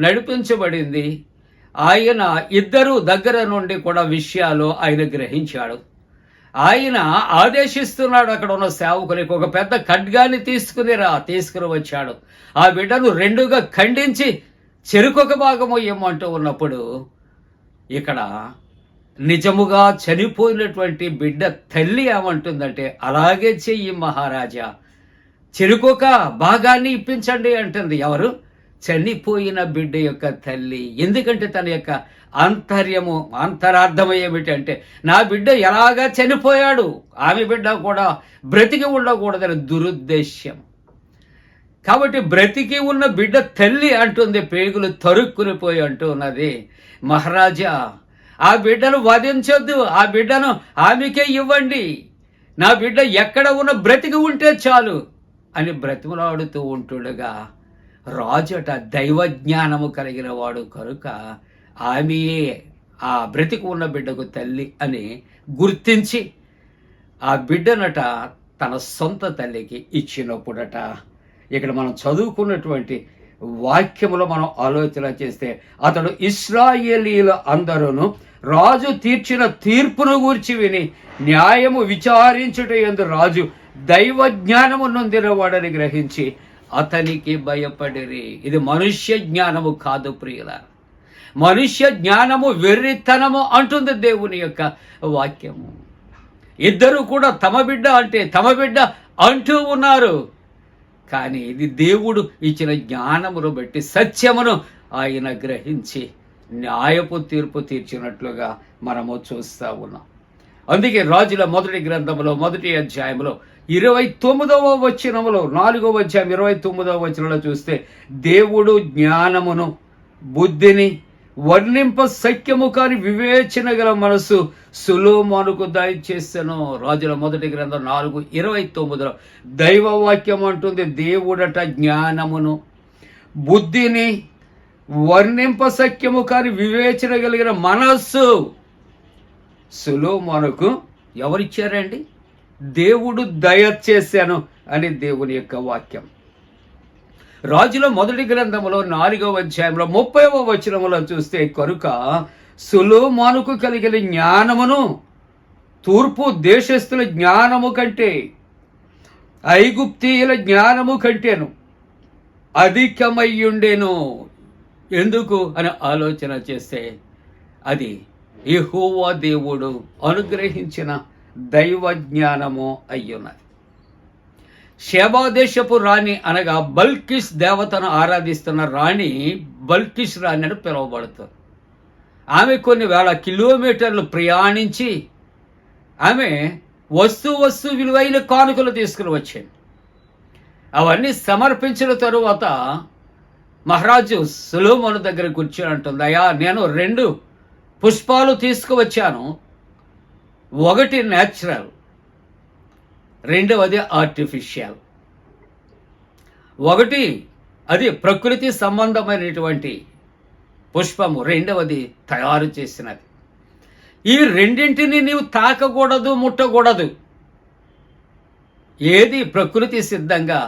నడిపించబడింది. ఆయన ఇద్దరు దగ్గర నుండి కూడా విషయాలు ఆయన గ్రహించాడు. ఆయన ఆదేశిస్తున్నాడు అక్కడ ఉన్న సేవకునికి, ఒక పెద్ద ఖడ్గాన్ని తీసుకుని వచ్చాడు. ఆ బిడ్డను రెండుగా ఖండించి చెరుకొక భాగము ఇవ్వమంటూ ఉన్నప్పుడు ఇక్కడ నిజముగా చనిపోయినటువంటి బిడ్డ తల్లి ఏమంటుందంటే, అలాగే చెయ్యి మహారాజా, చెరుకొక భాగాన్ని ఇప్పించండి అంటుంది. ఎవరు? చనిపోయిన బిడ్డ యొక్క తల్లి. ఎందుకంటే తన యొక్క అంతరార్థం ఏమిటంటే, నా బిడ్డ ఎలాగా చనిపోయాడు, ఆమె బిడ్డ కూడా బ్రతికి ఉండకూడదని దురుద్దేశ్యం. కాబట్టి బ్రతికి ఉన్న బిడ్డ తల్లి అంటుంది, పేగులు తరుక్కునిపోయి అంటూ ఉన్నది, మహారాజా ఆ బిడ్డను వధించొద్దు, ఆ బిడ్డను ఆమెకే ఇవ్వండి, నా బిడ్డ ఎక్కడ ఉన్న బ్రతికి ఉంటే చాలు అని బ్రతిమలాడుతూ ఉంటుండగా రాజట దైవ జ్ఞానము కలిగిన వాడు కనుక ఆమెయే ఆ బ్రతికి ఉన్న బిడ్డకు తల్లి అని గుర్తించి ఆ బిడ్డనట తన సొంత తల్లికి ఇచ్చినప్పుడట ఇక్కడ మనం చదువుకున్నటువంటి వాక్యములో మనం ఆలోచన చేస్తే అతడు ఇశ్రాయేలీల అందరూను రాజు తీర్చిన తీర్పును గూర్చి విని న్యాయము విచారించుట యందు రాజు దైవ జ్ఞానము నొందినవాడని గ్రహించి అతనికి భయపడిరి. ఇది మనుష్య జ్ఞానము కాదు ప్రియులారా, మనుష్య జ్ఞానము వెర్రితనము అంటుంది దేవుని యొక్క వాక్యము. ఇద్దరు కూడా తమ బిడ్డ అంటే తమ బిడ్డ అంటూ ఉన్నారు, కానీ ఇది దేవుడు ఇచ్చిన జ్ఞానమును బట్టి సత్యమును ఆయన గ్రహించి న్యాయపు తీర్పు తీర్చినట్లుగా మనము చూస్తూ ఉన్నాం. అందుకే రాజుల మొదటి గ్రంథంలో మొదటి అధ్యాయంలో 29వ వచనములో 4వ అధ్యాయం 29వ వచనంలో చూస్తే దేవుడు జ్ఞానమును బుద్ధిని వర్ణింప సఖ్యము కాని వివేచన గల మనసు సొలొమోనుకు దయచేసెను. రాజుల మొదటి గ్రంథం 4:29లో దైవవాక్యం అంటుంది దేవుడట జ్ఞానమును బుద్ధిని వర్ణింప సఖ్యము కాని వివేచన కలిగిన మనస్సు సొలొమోనుకు ఎవరిచ్చారండి? దేవుడు దయచేశాను అని దేవుని యొక్క వాక్యం. రాజుల మొదటి గ్రంథంలో 4వ అధ్యాయంలో 30వ వచనములో చూస్తే కనుక సొలొమోనుకు కలిగిన జ్ఞానమును తూర్పు దేశస్థుల జ్ఞానము కంటే ఐగుప్తీయుల జ్ఞానము కంటేను అధికమయ్యుండెను. ఎందుకు అని ఆలోచన చేస్తే అది యెహోవా దేవుడు అనుగ్రహించిన దైవ జ్ఞానము అయ్యున్నది. షేబా దేశపు రాణి అనగా బల్కిష్ దేవతను ఆరాధిస్తున్న రాణి బల్కిష్ రాణి అని పిలువబడుతుంది. ఆమె కొన్ని వేల కిలోమీటర్లు ప్రయాణించి ఆమె వస్తు విలువైన కానుకలు తీసుకుని వచ్చింది. అవన్నీ సమర్పించిన తరువాత మహారాజు సొలొమోను దగ్గర కూర్చొని అంటుంది, అయ్యా నేను 2 పుష్పాలు తీసుకువచ్చాను, ఒకటి న్యాచురల్, రెండవది ఆర్టిఫిషియల్. ఒకటి అది ప్రకృతి సంబంధమైనటువంటి పుష్పము, రెండవది తయారు చేసినది. ఈ రెండింటిని నీవు తాకకూడదు, ముట్టకూడదు. ఏది ప్రకృతి సిద్ధంగా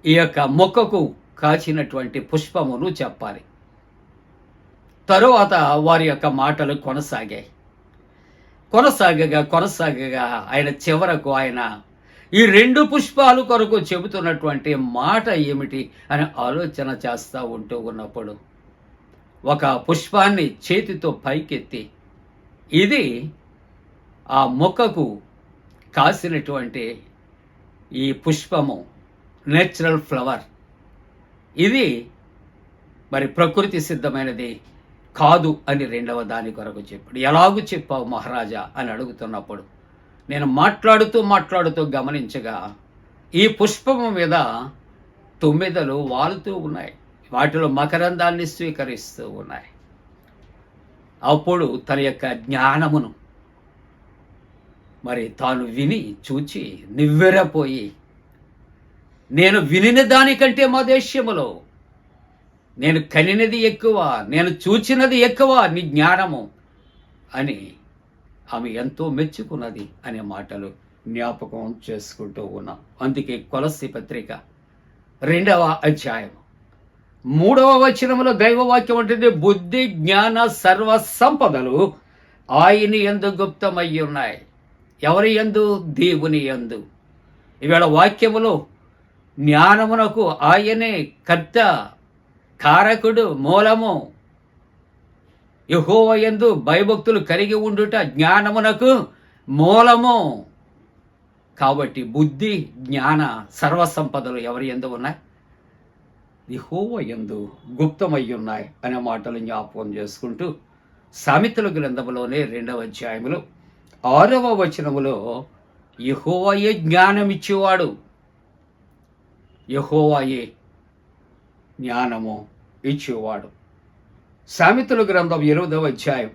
ఈ యొక్క మొక్కకు కాచినటువంటి పుష్పమును చెప్పాలి. తరువాత వారి యొక్క మాటలు కొనసాగగా ఆయన చివరకు ఆయన ఈ 2 పుష్పాలు కొరకు చెబుతున్నటువంటి మాట ఏమిటి అని ఆలోచన చేస్తూ ఉంటూ ఉన్నప్పుడు ఒక పుష్పాన్ని చేతితో పైకెత్తి ఇది ఆ మొక్కకు కాసినటువంటి ఈ పుష్పము నేచురల్ ఫ్లవర్, ఇది మరి ప్రకృతి సిద్ధమైనది కాదు అని రెండవ దాని కొరకు చెప్పాడు. ఎలాగూ చెప్పావు మహారాజా అని అడుగుతున్నప్పుడు నేను మాట్లాడుతూ గమనించగా ఈ పుష్పము మీద 9 వాలుతూ ఉన్నాయి, వాటిలో మకరందాన్ని స్వీకరిస్తూ ఉన్నాయి. అప్పుడు తన యొక్క జ్ఞానమును మరి తాను విని చూచి నివ్వెరపోయి, నేను వినిన దానికంటే మా దేశములో నేను కనినది ఎక్కువ, నేను చూచినది ఎక్కువ నీ జ్ఞానము అని ఆమె ఎంతో మెచ్చుకున్నది అనే మాటలు జ్ఞాపకం చేసుకుంటూ ఉన్నాం. అందుకే కొలస్సీ పత్రిక 2వ అధ్యాయం 3వ వచనములో దైవవాక్యం ఉంటుంది, బుద్ధి జ్ఞాన సర్వ సంపదలు ఆయన యందు గుప్తమై ఉన్నాయి. ఎవరి యందు? దేవుని యందు. ఈవేళ వాక్యములో జ్ఞానమునకు ఆయనే కర్త, కారకుడు, మూలము. యెహోవా యందు భయభక్తులు కలిగి ఉండుట జ్ఞానమునకు మూలము. కాబట్టి బుద్ధి జ్ఞాన సర్వ సంపదలు ఎవరి యందు ఉన్నాయి? యెహోవా యందు గుప్తమై ఉన్నాయి అనే మాటలు జ్ఞాపకం చేసుకుంటూ సామెతల గ్రంథములోనే 2వ అధ్యాయములో 6వ వచనములో యెహోవాయే జ్ఞానం ఇచ్చేవాడు, యెహోవాయే జ్ఞానము ఇచ్చేవాడు. సామెతల గ్రంథం 8వ అధ్యాయం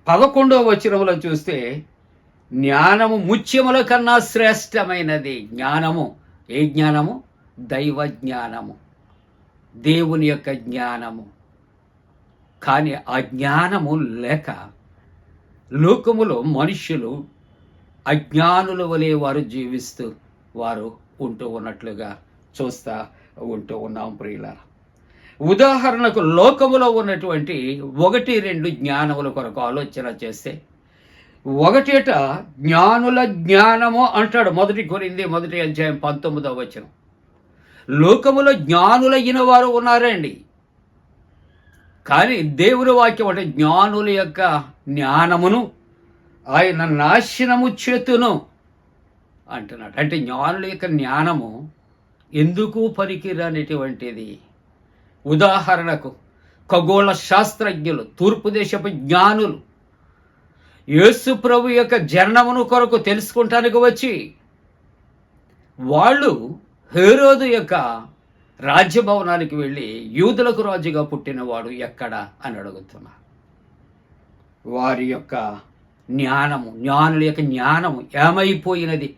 11వ వచనములో చూస్తే జ్ఞానము ముత్యముల కన్నా శ్రేష్టమైనది. జ్ఞానము ఏ జ్ఞానము? దైవ జ్ఞానము, దేవుని యొక్క జ్ఞానము. కానీ ఆ జ్ఞానము లేక లోకములో మనుష్యులు అజ్ఞానుల వలె వారు జీవిస్తూ వారు ఉంటూ ఉన్నట్లుగా చూస్తా ఉంటూ ఉన్నాం ప్రియులారా. ఉదాహరణకు లోకములో ఉన్నటువంటి 1-2 జ్ఞానముల కొరకు ఆలోచన చేస్తే, ఒకటేట జ్ఞానుల జ్ఞానము అంటాడు 1 కొరింథీ 1:19. లోకములో జ్ఞానులైన వారు ఉన్నారండి. కానీ దేవుని వాక్యం అంటే జ్ఞానుల యొక్క జ్ఞానమును ఆయన నాశనము చేతును అంటున్నాడు. అంటే జ్ఞానుల యొక్క జ్ఞానము ఎందుకు పనికిరానిటువంటిది. ఉదాహరణకు ఖగోళ శాస్త్రజ్ఞులు, తూర్పు దేశపు జ్ఞానులు యేసు ప్రభు యొక్క జననమును కొరకు తెలుసుకుంటానికి వచ్చి వాళ్ళు హేరోదు యొక్క రాజ్యభవనానికి వెళ్ళి యూదులకు రాజుగా పుట్టినవాడు ఎక్కడ అని అడుగుతున్నారు. వారి యొక్క జ్ఞానము, జ్ఞానుల యొక్క జ్ఞానము ఏమైపోయినది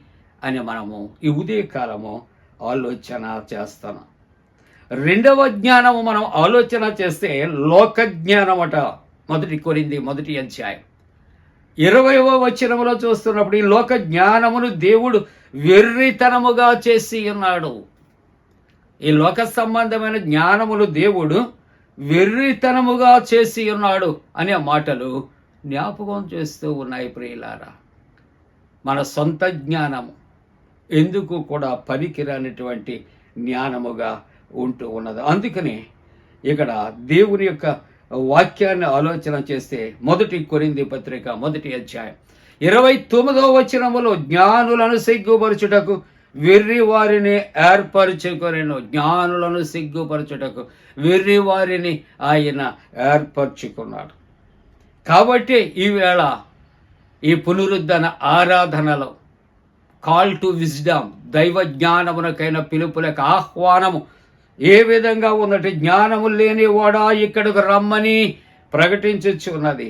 అని మనము ఈ ఉదయకాలము ఆలోచన చేస్తాను. రెండవ జ్ఞానము మనం ఆలోచన చేస్తే లోక జ్ఞానం అట. 1 కొరింథీ 1:20 చూస్తున్నప్పుడు ఈ లోక జ్ఞానమును దేవుడు వెర్రితనముగా చేసి ఉన్నాడు. ఈ లోక సంబంధమైన జ్ఞానమును దేవుడు వెర్రితనముగా చేసి ఉన్నాడు అనే మాటలు జ్ఞాపకం చేస్తూ ఉన్నాయి ప్రియులారా. మన సొంత జ్ఞానము ఎందుకు కూడా పనికిరానిటువంటి జ్ఞానముగా ఉంటూ ఉన్నది. అందుకని ఇక్కడ దేవుని యొక్క వాక్యాన్ని ఆలోచన చేస్తే 1 కొరింథీ 1:29 జ్ఞానులను సిగ్గుపరచుటకు వెర్రి వారిని ఏర్పరచుకొనెను. జ్ఞానులను సిగ్గుపరచుటకు వెర్రి వారిని ఆయన ఏర్పరచుకున్నాడు. కాబట్టి ఈవేళ ఈ పునరుద్ధరణ ఆరాధనలో కాల్ టు విజ్డమ్, దైవ జ్ఞానమునకైన పిలుపులకు ఆహ్వానము ఏ విధంగా ఉన్నట్టు జ్ఞానము లేనివాడా ఇక్కడికి రమ్మని ప్రకటించుచున్నది.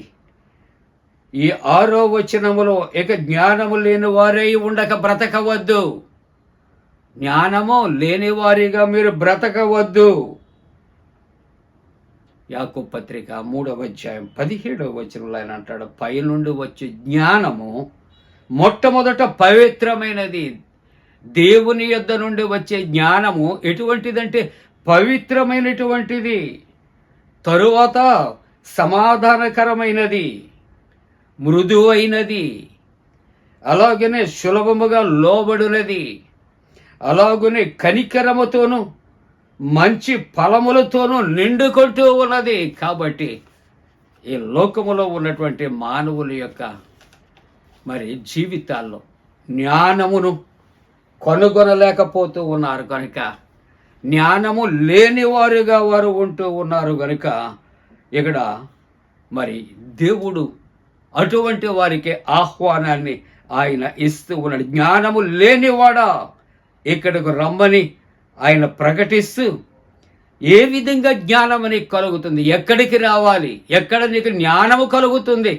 ఈ 6వ వచనములో ఇక జ్ఞానము లేని వారై ఉండక బ్రతకవద్దు. జ్ఞానము లేని వారిగా మీరు బ్రతకవద్దు. యాకోబు పత్రిక 3:17 ఆయన అంటాడు, పైనుండి వచ్చే జ్ఞానము మొట్టమొదట పవిత్రమైనది. దేవుని యొద్ద నుండి వచ్చే జ్ఞానము ఎటువంటిదంటే పవిత్రమైనటువంటిది, తరువాత సమాధానకరమైనది, మృదువైనది, అలాగనే సులభముగా లోబడినది, అలాగనే కనికరముతోనూ మంచి ఫలములతోనూ నిండుకుంటూ ఉన్నది. కాబట్టి ఈ లోకములో ఉన్నటువంటి మానవుల యొక్క మరి జీవితాల్లో జ్ఞానమును కనుగొనలేకపోతూ ఉన్నారు కనుక, జ్ఞానము లేనివారుగా వారు ఉంటూ ఉన్నారు కనుక ఇక్కడ మరి దేవుడు అటువంటి వారికి ఆహ్వానాన్ని ఆయన ఇస్తూ ఉన్నాడు. జ్ఞానము లేనివాడా ఇక్కడకు రమ్మని ఆయన ప్రకటిస్తూ, ఏ విధంగా జ్ఞానం నీకు కలుగుతుంది, ఎక్కడికి రావాలి, ఎక్కడ నీకు జ్ఞానము కలుగుతుంది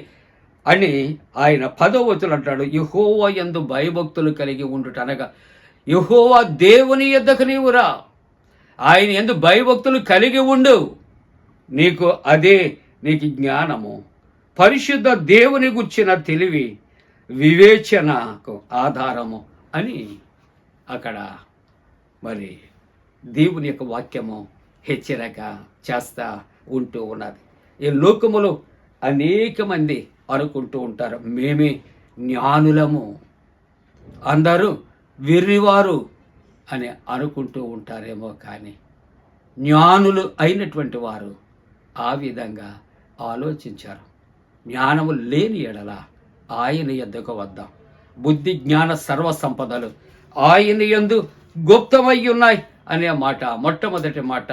అని ఆయన 10వ వచనం అంటాడు, యెహోవా యందు భయభక్తులు కలిగి ఉండుట అనగా యెహోవా దేవుని యొద్దకు నీవు రా, ఆయన యందు భయభక్తులు కలిగి ఉండు, నీకు అదే నీకు జ్ఞానము, పరిశుద్ధ దేవుని గుర్చిన తెలివి, వివేచనకు ఆధారము అని అక్కడ మరి దేవుని యొక్క వాక్యము హెచ్చరిక చేస్తా ఉంటూ ఉన్నది. ఈ లోకములో అనేక మంది అనుకుంటూ ఉంటారు, మేమే జ్ఞానులము, అందరూ వెర్రివారు అని అనుకుంటూ ఉంటారేమో. కానీ జ్ఞానులు అయినటువంటి వారు ఆ విధంగా ఆలోచించారు. జ్ఞానము లేని ఎడల ఆయన యొద్దకు వద్దాం. బుద్ధి జ్ఞాన సర్వ సంపదలు ఆయన యందు గుప్తమై ఉన్నాయి అనే మాట, మొట్టమొదటి మాట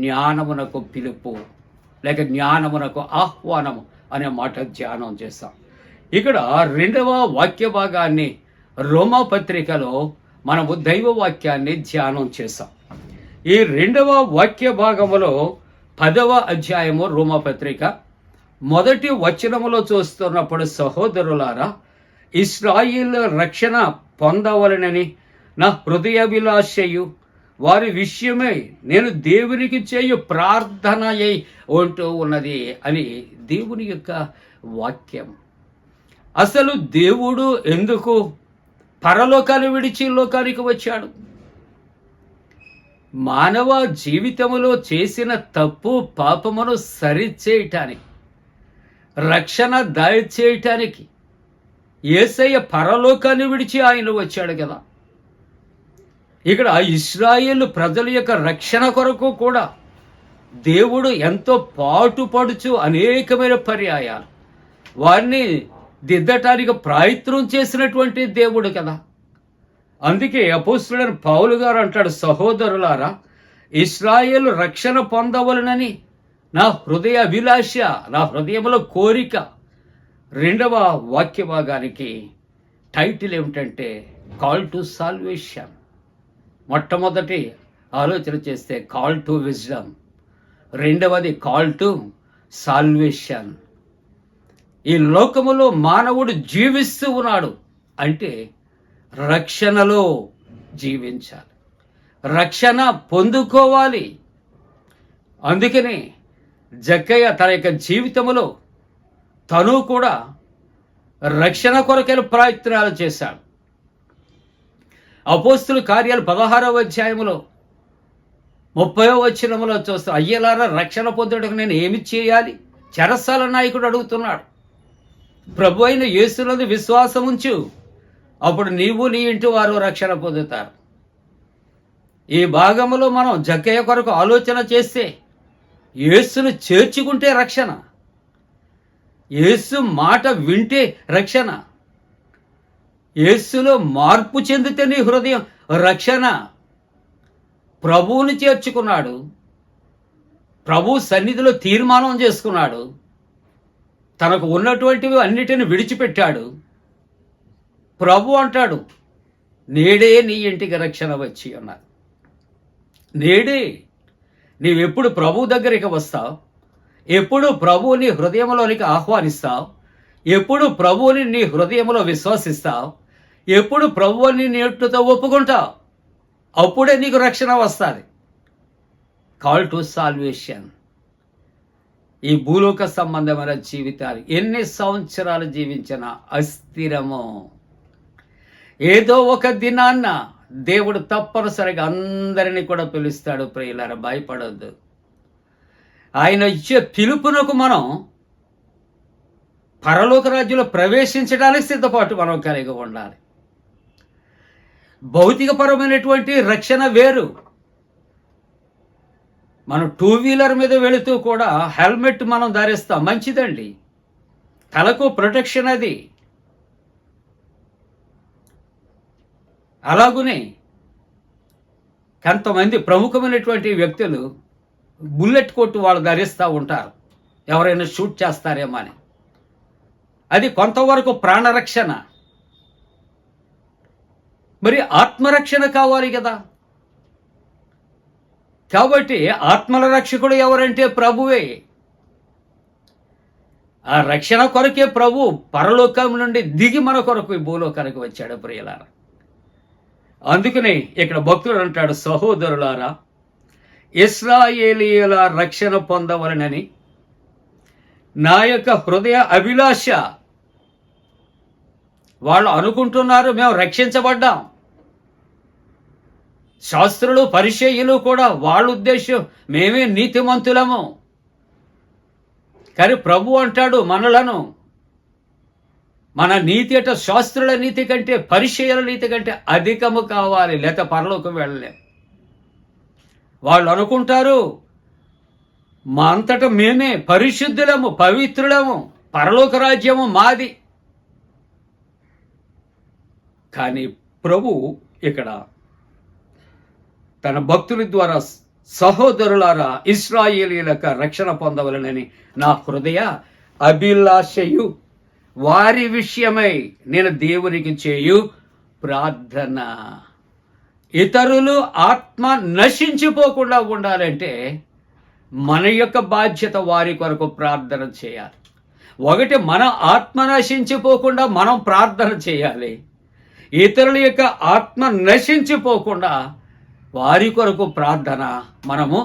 జ్ఞానమునకు పిలుపు లేక జ్ఞానమునకు ఆహ్వానము అనే మాట ధ్యానం చేస్తాం. ఇక్కడ 2వ వాక్య భాగాన్ని రోమా పత్రికలో మనము దైవ వాక్యాన్ని ధ్యానం చేస్తాం. ఈ 2వ వాక్య భాగములో 10వ అధ్యాయము రోమా పత్రిక 1వ వచనములో చూస్తున్నప్పుడు, సహోదరులారా, ఇశ్రాయేలు రక్షణ పొందవలనని నా హృదయాభిలాషయు వారి విషయమై నేను దేవునికి చేయు ప్రార్థన అయి ఉంటూ ఉన్నది అని దేవుని యొక్క వాక్యం. అసలు దేవుడు ఎందుకు పరలోకాన్ని విడిచి లోకానికి వచ్చాడు? మానవ జీవితములో చేసిన తప్పు పాపమును సరిచేయటానికి, రక్షణ దయచేయటానికి యేసయ్య పరలోకాన్ని విడిచి ఆయన వచ్చాడు కదా. ఇక్కడ ఇశ్రాయేలు ప్రజల యొక్క రక్షణ కొరకు కూడా దేవుడు ఎంతో పాటుపడుచు అనేకమైన పర్యాయాలు వారిని దిద్దటానికి ప్రయత్నం చేసినటువంటి దేవుడు కదా. అందుకే అపోస్తలుడైన పౌలు గారు అంటాడు, సహోదరులారా, ఇశ్రాయేలు రక్షణ పొందవలనని నా హృదయ అభిలాష, నా హృదయంలో కోరిక. 2వ వాక్య భాగానికి టైటిల్ ఏమిటంటే కాల్ టు సాల్వేషన్. మొట్టమొదటి ఆలోచన చేస్తే కాల్ టు విజ్డమ్, 2వది కాల్ టు సాల్వేషన్. ఈ లోకములో మానవుడు జీవిస్తూ ఉన్నాడు అంటే రక్షణలో జీవించాలి, రక్షణ పొందుకోవాలి. అందుకనే జక్కయ్య తన యొక్క జీవితంలో తను కూడా రక్షణ కొరకైన ప్రయత్నాలు చేశాడు. అపోస్తుల కార్యాలు 16వ అధ్యాయములో 30వ వచనములో చూస్తాం, అయ్యలారా రక్షణ పొందుటకు నేను ఏమి చేయాలి? చెరసాల నాయకుడు అడుగుతున్నాడు. ప్రభు అయిన యేసునందు విశ్వాసం ఉంచు, అప్పుడు నీవు నీ ఇంటి వారు రక్షణ పొందుతారు. ఈ భాగంలో మనం జక్కయ్య కొరకు ఆలోచన చేస్తే యేసును చేర్చుకుంటే రక్షణ, యేసు మాట వింటే రక్షణ, యేసులో మార్పు చెందితే నీ హృదయం రక్షణ. ప్రభువుని చేర్చుకున్నాడు, ప్రభు సన్నిధిలో తీర్మానం చేసుకున్నాడు, తనకు ఉన్నటువంటివి అన్నిటిని విడిచిపెట్టాడు. ప్రభు అంటాడు, నేడే నీ ఇంటికి రక్షణ వచ్చి అన్నారు. నేడే నీవెప్పుడు ప్రభు దగ్గరికి వస్తావు, ఎప్పుడు ప్రభువుని హృదయంలోనికి ఆహ్వానిస్తావు, ఎప్పుడు ప్రభువుని నీ హృదయంలో విశ్వసిస్తావు, ఎప్పుడు ప్రభువుని నేటుతో ఒప్పుకుంటావు, అప్పుడే నీకు రక్షణ వస్తుంది. Call to salvation. ఈ భూలోక సంబంధమైన జీవితాలు ఎన్ని సంవత్సరాలు జీవించినా అస్థిరము. ఏదో ఒక దినాన్న దేవుడు తప్పనిసరిగా అందరినీ కూడా పిలుస్తాడు. ప్రియులారా, భయపడొద్దు. ఆయన ఇచ్చే పిలుపునకు మనం పరలోక రాజ్యంలో ప్రవేశించడానికి సిద్ధపాటు మనం కలిగి ఉండాలి. భౌతికపరమైనటువంటి రక్షణ వేరు. మనం 2 వీలర్ మీద వెళుతూ కూడా హెల్మెట్ మనం ధరిస్తాం, మంచిదండి, తలకు ప్రొటెక్షన్ అది. అలాగునే కొంతమంది ప్రముఖమైనటువంటి వ్యక్తులు బుల్లెట్ కోట్ వాళ్ళు ధరిస్తూ ఉంటారు, ఎవరైనా షూట్ చేస్తారేమో అని. అది కొంతవరకు ప్రాణరక్షణ. మరి ఆత్మరక్షణ కావాలి కదా. కాబట్టి ఆత్మల రక్షకుడు ఎవరంటే ప్రభువే. ఆ రక్షణ కొరకే ప్రభు పరలోకం నుండి దిగి మన కొరకు ఈ భూలోకానికి వచ్చాడు. ప్రియులారా, అందుకనే ఇక్కడ భక్తుడు అంటాడు, సహోదరులారా, ఇశ్రాయేలీయుల రక్షణ పొందవలనని నా యొక్క హృదయ అభిలాష. వాళ్ళు అనుకుంటున్నారు మేము రక్షించబడ్డాం. శాస్త్రులు పరిచయులు కూడా వాళ్ళ ఉద్దేశం మేమే నీతిమంతులము. కానీ ప్రభు అంటాడు, మనలను మన నీతి అట శాస్త్రుల నీతి కంటే పరిచయుల నీతి కంటే అధికము కావాలి, లేక పరలోకం వెళ్ళలేం. వాళ్ళు అనుకుంటారు మా అంతటా మేమే పరిశుద్ధులము, పవిత్రులము, పరలోక రాజ్యము మాది. కానీ ప్రభు ఇక్కడ తన భక్తుల ద్వారా, సహోదరులారా, ఇశ్రాయేలీయులకు రక్షణ పొందవలనని నా హృదయ అభిలాషయు వారి విషయమై నేను దేవునికి చేయు ప్రార్థన. ఇతరులు ఆత్మ నశించిపోకుండా ఉండాలంటే మన యొక్క బాధ్యత వారి కొరకు ప్రార్థన చేయాలి. ఒకటి, మన ఆత్మ నశించిపోకుండా మనం ప్రార్థన చేయాలి. ఇతరుల యొక్క ఆత్మ నశించిపోకుండా వారి కొరకు ప్రార్థన మనము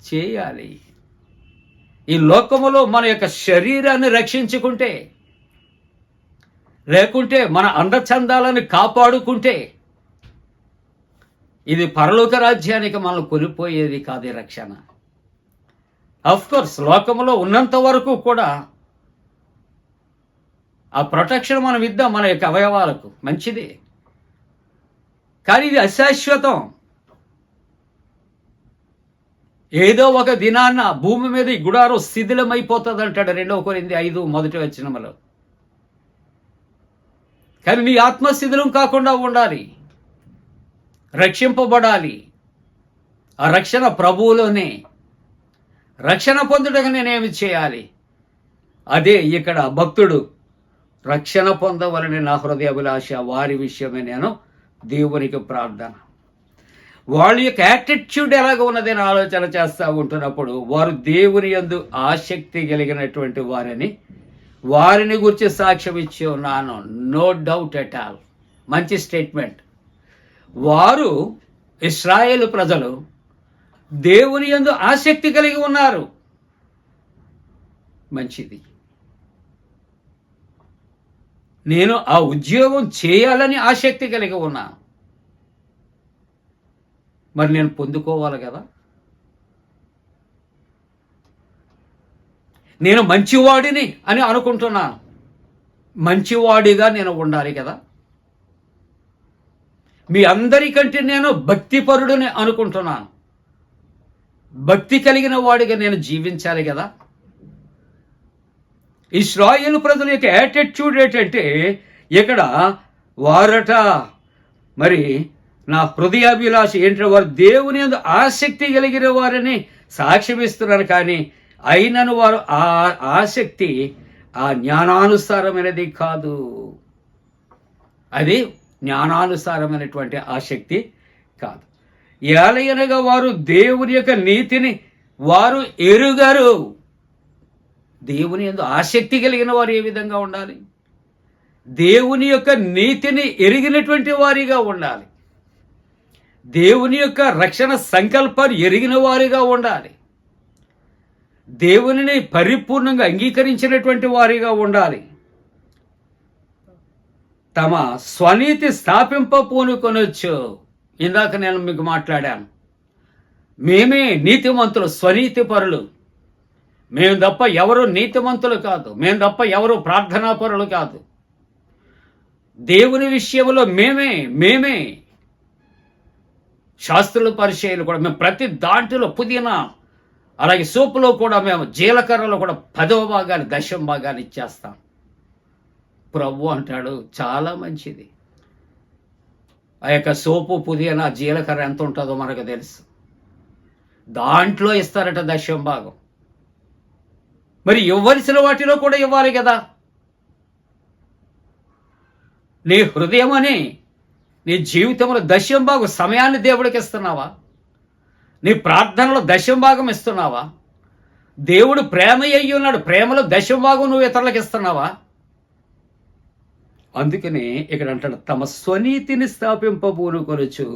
చేయాలి. ఈ లోకములో మన యొక్క శరీరాన్ని రక్షించుకుంటే, లేకుంటే మన అందచందాలను కాపాడుకుంటే ఇది పరలోక రాజ్యానికి మనం కొనిపోయేది కాదు ఈ రక్షణ. కోర్స్ లోకంలో ఉన్నంత వరకు కూడా ఆ ప్రొటెక్షన్ మనం ఇద్దాం మన యొక్క అవయవాలకు, మంచిది. కానీ ఇది అశాశ్వతం. ఏదో ఒక దినాన్న భూమి మీద ఈ గుడారం శిథిలమైపోతుంది అంటాడు 2 కొరింథీ 5 మొదటి వచనములో. కానీ నీ ఆత్మ శిథిలం కాకుండా ఉండాలి, రక్షింపబడాలి. ఆ రక్షణ ప్రభువులోనే. రక్షణ పొందుటకు నేనేమి చేయాలి? అదే ఇక్కడ భక్తుడు రక్షణ పొందవలని నా హృదయ అభిలాష. వారి విషయమే నేను దేవునికి ప్రార్థన. వాళ్ళ యొక్క యాటిట్యూడ్ ఎలాగ ఉన్నదని ఆలోచన చేస్తూ ఉంటున్నప్పుడు వారు దేవుని యందు ఆసక్తి కలిగినటువంటి వారిని గురించి సాక్ష్యం ఇచ్చి ఉన్నాను. No doubt at all. మంచి స్టేట్మెంట్. వారు ఇశ్రాయేలు ప్రజలు దేవుని యందు ఆసక్తి కలిగి ఉన్నారు, మంచిది. నేను ఆ ఉద్యోగం చేయాలని ఆసక్తి కలిగి ఉన్నాను, మరి నేను పొందుకోవాలి కదా. నేను మంచివాడిని అని అనుకుంటున్నాను, మంచివాడిగా నేను ఉండాలి కదా. మీ అందరికంటే నేను భక్తిపరుడిని అనుకుంటున్నాను, భక్తి కలిగిన వాడిగా నేను జీవించాలి కదా. ఇశ్రాయేలు ప్రజల యొక్క యాటిట్యూడ్ ఏంటంటే ఇక్కడ వారట మరి నా హృదయాభిలాష ఏంటంటే వారు దేవుని యందు ఆసక్తి కలిగిన వారిని సాక్ష్యమిస్తున్నారు. కానీ అయినను వారు ఆ ఆసక్తి ఆ జ్ఞానానుసారమైనది కాదు. అది జ్ఞానానుసారమైనటువంటి ఆసక్తి కాదు. ఏలయనగా వారు దేవుని యొక్క నీతిని వారు ఎరుగరు. దేవుని యందు ఆసక్తి కలిగిన వారు ఏ విధంగా ఉండాలి? దేవుని యొక్క నీతిని ఎరిగినటువంటి వారిగా ఉండాలి. దేవుని యొక్క రక్షణ సంకల్పాన్ని ఎరిగిన వారిగా ఉండాలి. దేవునిని పరిపూర్ణంగా అంగీకరించినటువంటి వారిగా ఉండాలి. తమ స్వనీతి స్థాపింపూనుకొనొచ్చు. ఇందాక నేను మీకు మాట్లాడాను, మేమే నీతిమంతులు, స్వనీతి పరులు. మేము తప్ప ఎవరు నీతిమంతులు కాదు, మేము తప్ప ఎవరు ప్రార్థనాపరులు కాదు. దేవుని విషయంలో మేమే శాస్త్రులు పరిచయాలు కూడా మేము ప్రతి దాంట్లో పుదీనా అలాగే సోపులో కూడా మేము జీలకర్రలో కూడా 10వ భాగాన్ని 10వ భాగాన్ని ఇచ్చేస్తాం. ప్రభు అంటాడు చాలా మంచిది. ఆ యొక్క సోపు పుదీనా జీలకర్ర ఎంత ఉంటుందో మనకు తెలుసు, దాంట్లో ఇస్తారట 10వ భాగం. మరి ఇవ్వవలసిన వాటిలో కూడా ఇవ్వాలి కదా. నీ హృదయం అని నీ జీవితంలో 10వ భాగం సమయాన్ని దేవుడికి ఇస్తున్నావా? నీ ప్రార్థనలో 10వ భాగం ఇస్తున్నావా? దేవుడు ప్రేమ అయ్యి ఉన్నాడు, ప్రేమలో 10వ భాగం నువ్వు ఇతరులకు ఇస్తున్నావా? అందుకని ఇక్కడ అంటాడు తమ స్వనీతిని స్థాపింపబూనుకొనొచ్చు.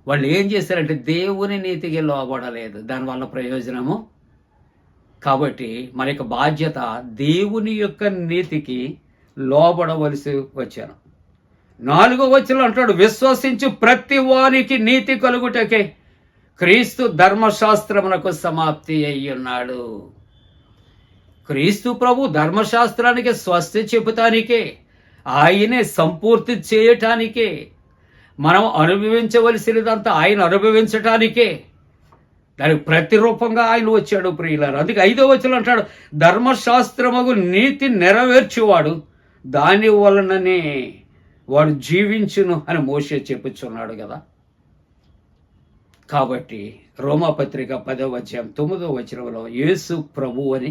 వాళ్ళు ఏం చేశారంటే దేవుని నీతికి లోబడలేదు, దానివల్ల ప్రయోజనము. కాబట్టి మన యొక్క బాధ్యత దేవుని యొక్క నీతికి లోబడవలసి వచ్చాను. 4వ వచనంలో అంటాడు విశ్వసించు ప్రతి వానికి నీతి కలుగుటకే క్రీస్తు ధర్మశాస్త్రమునకు సమాప్తి అయ్యున్నాడు. క్రీస్తు ప్రభు ధర్మశాస్త్రానికి స్వస్తి చెబుతానికే, ఆయనే సంపూర్తి చేయటానికే, మనం అనుభవించవలసినదంతా ఆయన అనుభవించటానికే, దానికి ప్రతిరూపంగా ఆయన వచ్చాడు ప్రియులారు. అందుకే 5వ వచనం అంటాడు ధర్మశాస్త్రముకు నీతి నెరవేర్చువాడు దాని వలననే వాడు జీవించును అని మోషే చెప్పుచున్నాడు కదా. కాబట్టి రోమాపత్రిక 10వ అధ్యాయం 9వ వచనంలో యేసు ప్రభు అని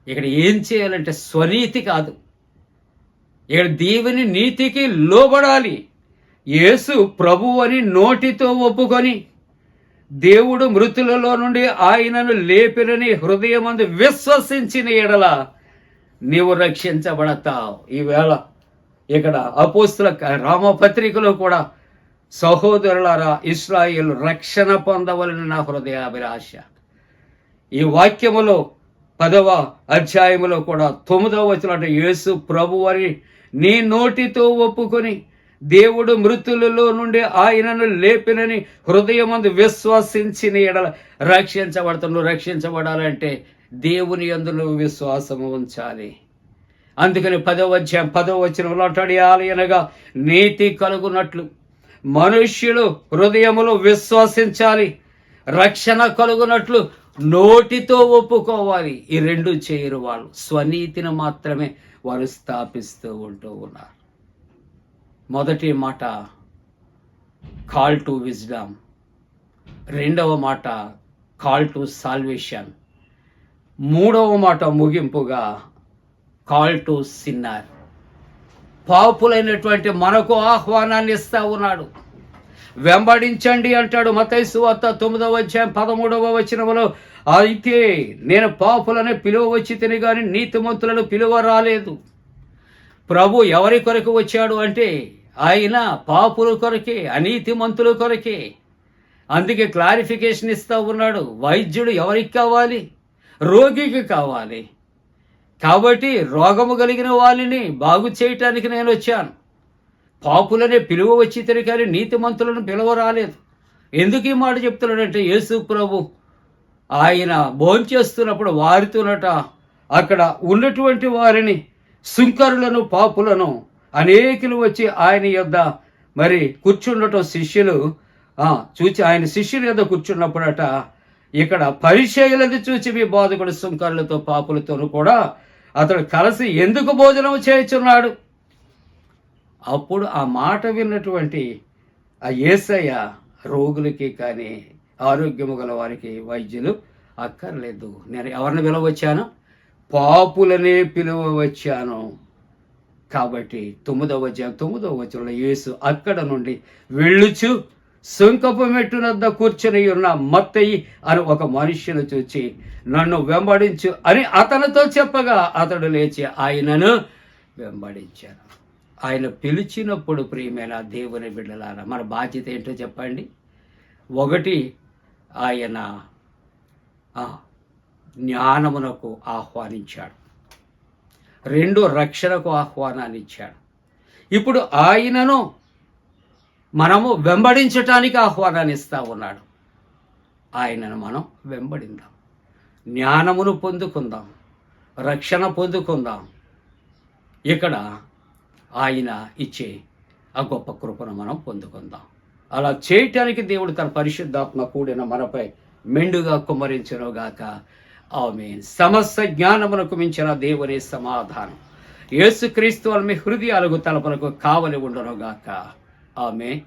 ఇక్కడ ఏం చేయాలంటే స్వనీతి కాదు, ఇక్కడ దేవుని నీతికి లోబడాలి. యేసు ప్రభు అని నోటితో ఒప్పుకొని దేవుడు మృతులలో నుండి ఆయనను లేపినని హృదయమందు విశ్వసించిన ఎడల నీవు రక్షించబడతావు. ఈవేళ ఇక్కడ అపోస్తుల రామపత్రికలో కూడా సహోదరులారా ఇశ్రాయేలు రక్షణ పొందవలని నా హృదయాభిలాష. ఈ వాక్యములో 10వ అధ్యాయములో కూడా 9వ వచనం అంటే యేసు ప్రభు అని నీ నోటితో ఒప్పుకొని దేవుడు మృతులలో నుండి ఆయనను లేపినని హృదయమందు విశ్వసించిన ఎడల రక్షించబడతావు. రక్షించబడాలంటే దేవుని యందు నువ్వు విశ్వాసము ఉంచాలి. అందుకని 10వ వచనంలో అంటాడు, ఆలయనగా నీతి కలుగునట్లు మనుష్యులు హృదయములో విశ్వసించాలి, రక్షణ కలుగునట్లు నోటితో ఒప్పుకోవాలి. ఈ రెండు చేయరు వాళ్ళు. స్వనీతిని మాత్రమే వారు స్థాపిస్తూ ఉంటూ ఉన్నారు. మొదటి మాట కాల్ టు విజ్డమ్, రెండవ మాట కాల్ టు సాల్వేషన్, మూడవ మాట ముగింపుగా కాల్ టు సిన్నర్. పాపులైనటువంటి మనకు ఆహ్వానాన్ని ఇస్తా ఉన్నాడు. వెంబడించండి అంటాడు. మత్తయి సువార్త 9వ అధ్యాయం 13వ వచనములో, అయితే నేను పాపులనే పిలువ వచ్చి తిని కానీ నీతిమంతులను పిలువ రాలేదు. ప్రభు ఎవరి కొరకు వచ్చాడు అంటే ఆయన పాపుల కొరకే, అనీతిమంతుల కొరకే. అందుకే క్లారిఫికేషన్ ఇస్తూ ఉన్నాడు. వైద్యుడు ఎవరికి కావాలి? రోగికి కావాలి. కాబట్టి రోగము కలిగిన వాళ్ళని బాగు చేయటానికి నేను వచ్చాను. పాపులనే పిలువ వచ్చి తిరిగి కానీ నీతిమంతులను పిలువ రాలేదు. ఎందుకు ఈ మాట చెప్తున్నాడంటే యేసు ప్రభు ఆయన భోంచేస్తున్నప్పుడు వారితోనట అక్కడ ఉన్నటువంటి వారిని, సుంకరులను, పాపులను అనేకులు వచ్చి ఆయన యొద్ద మరి కూర్చుండటం శిష్యులు చూచి ఆయన శిష్యుల యొద్ద కూర్చున్నప్పుడట ఇక్కడ పరిచయులను చూచి మీ బోధకుడు సుంకరులతో పాపులతోనూ కూడా అతడు కలిసి ఎందుకు భోజనం చేయుచున్నాడు? అప్పుడు ఆ మాట విన్నటువంటి ఆ యేసయ్య రోగులకి కానీ ఆరోగ్యము గల వారికి వైద్యులు అక్కర్లేదు, నేను ఎవరిని పిలవచ్చాను? పాపులనే పిలువ వచ్చాను. కాబట్టి 9వ అధ్యాయం 9వ వచనంలో యేసు అక్కడ నుండి వెళ్ళుచు సుంకపు మెట్టునద్ద కూర్చొని ఉన్న మత్తయి అని ఒక మనుష్యును చూచి నన్ను వెంబడించు అని అతనితో చెప్పగా అతడు లేచి ఆయనను వెంబడించాను. ఆయన పిలిచినప్పుడు ప్రియమైన దేవుని బిడ్డలారా మన బాధ్యత ఏంటో చెప్పండి. ఒకటి, ఆయన జ్ఞానమునకు ఆహ్వానించాడు. రెండు, రక్షణకు ఆహ్వానాన్ని ఇచ్చాడు. ఇప్పుడు ఆయనను మనము వెంబడించటానికి ఆహ్వానాన్ని ఇస్తా ఉన్నాడు. ఆయనను మనం వెంబడిందాం, జ్ఞానమును పొందుకుందాం, రక్షణ పొందుకుందాం. ఇక్కడ ఆయన ఇచ్చే ఆ గొప్ప కృపను మనం పొందుకుందాం. అలా చేయటానికి దేవుడు తన పరిశుద్ధాత్మ కూడిన మనపై మెండుగా కుమ్మరించునుగాక. ఆమేన్. సమస్త జ్ఞానమునకు మించిన దేవుని సమాధానం యేసుక్రీస్తు వలన మీ హృదయాలకు తలపులకు కావలి ఉండునుగాక. ఆమేన్.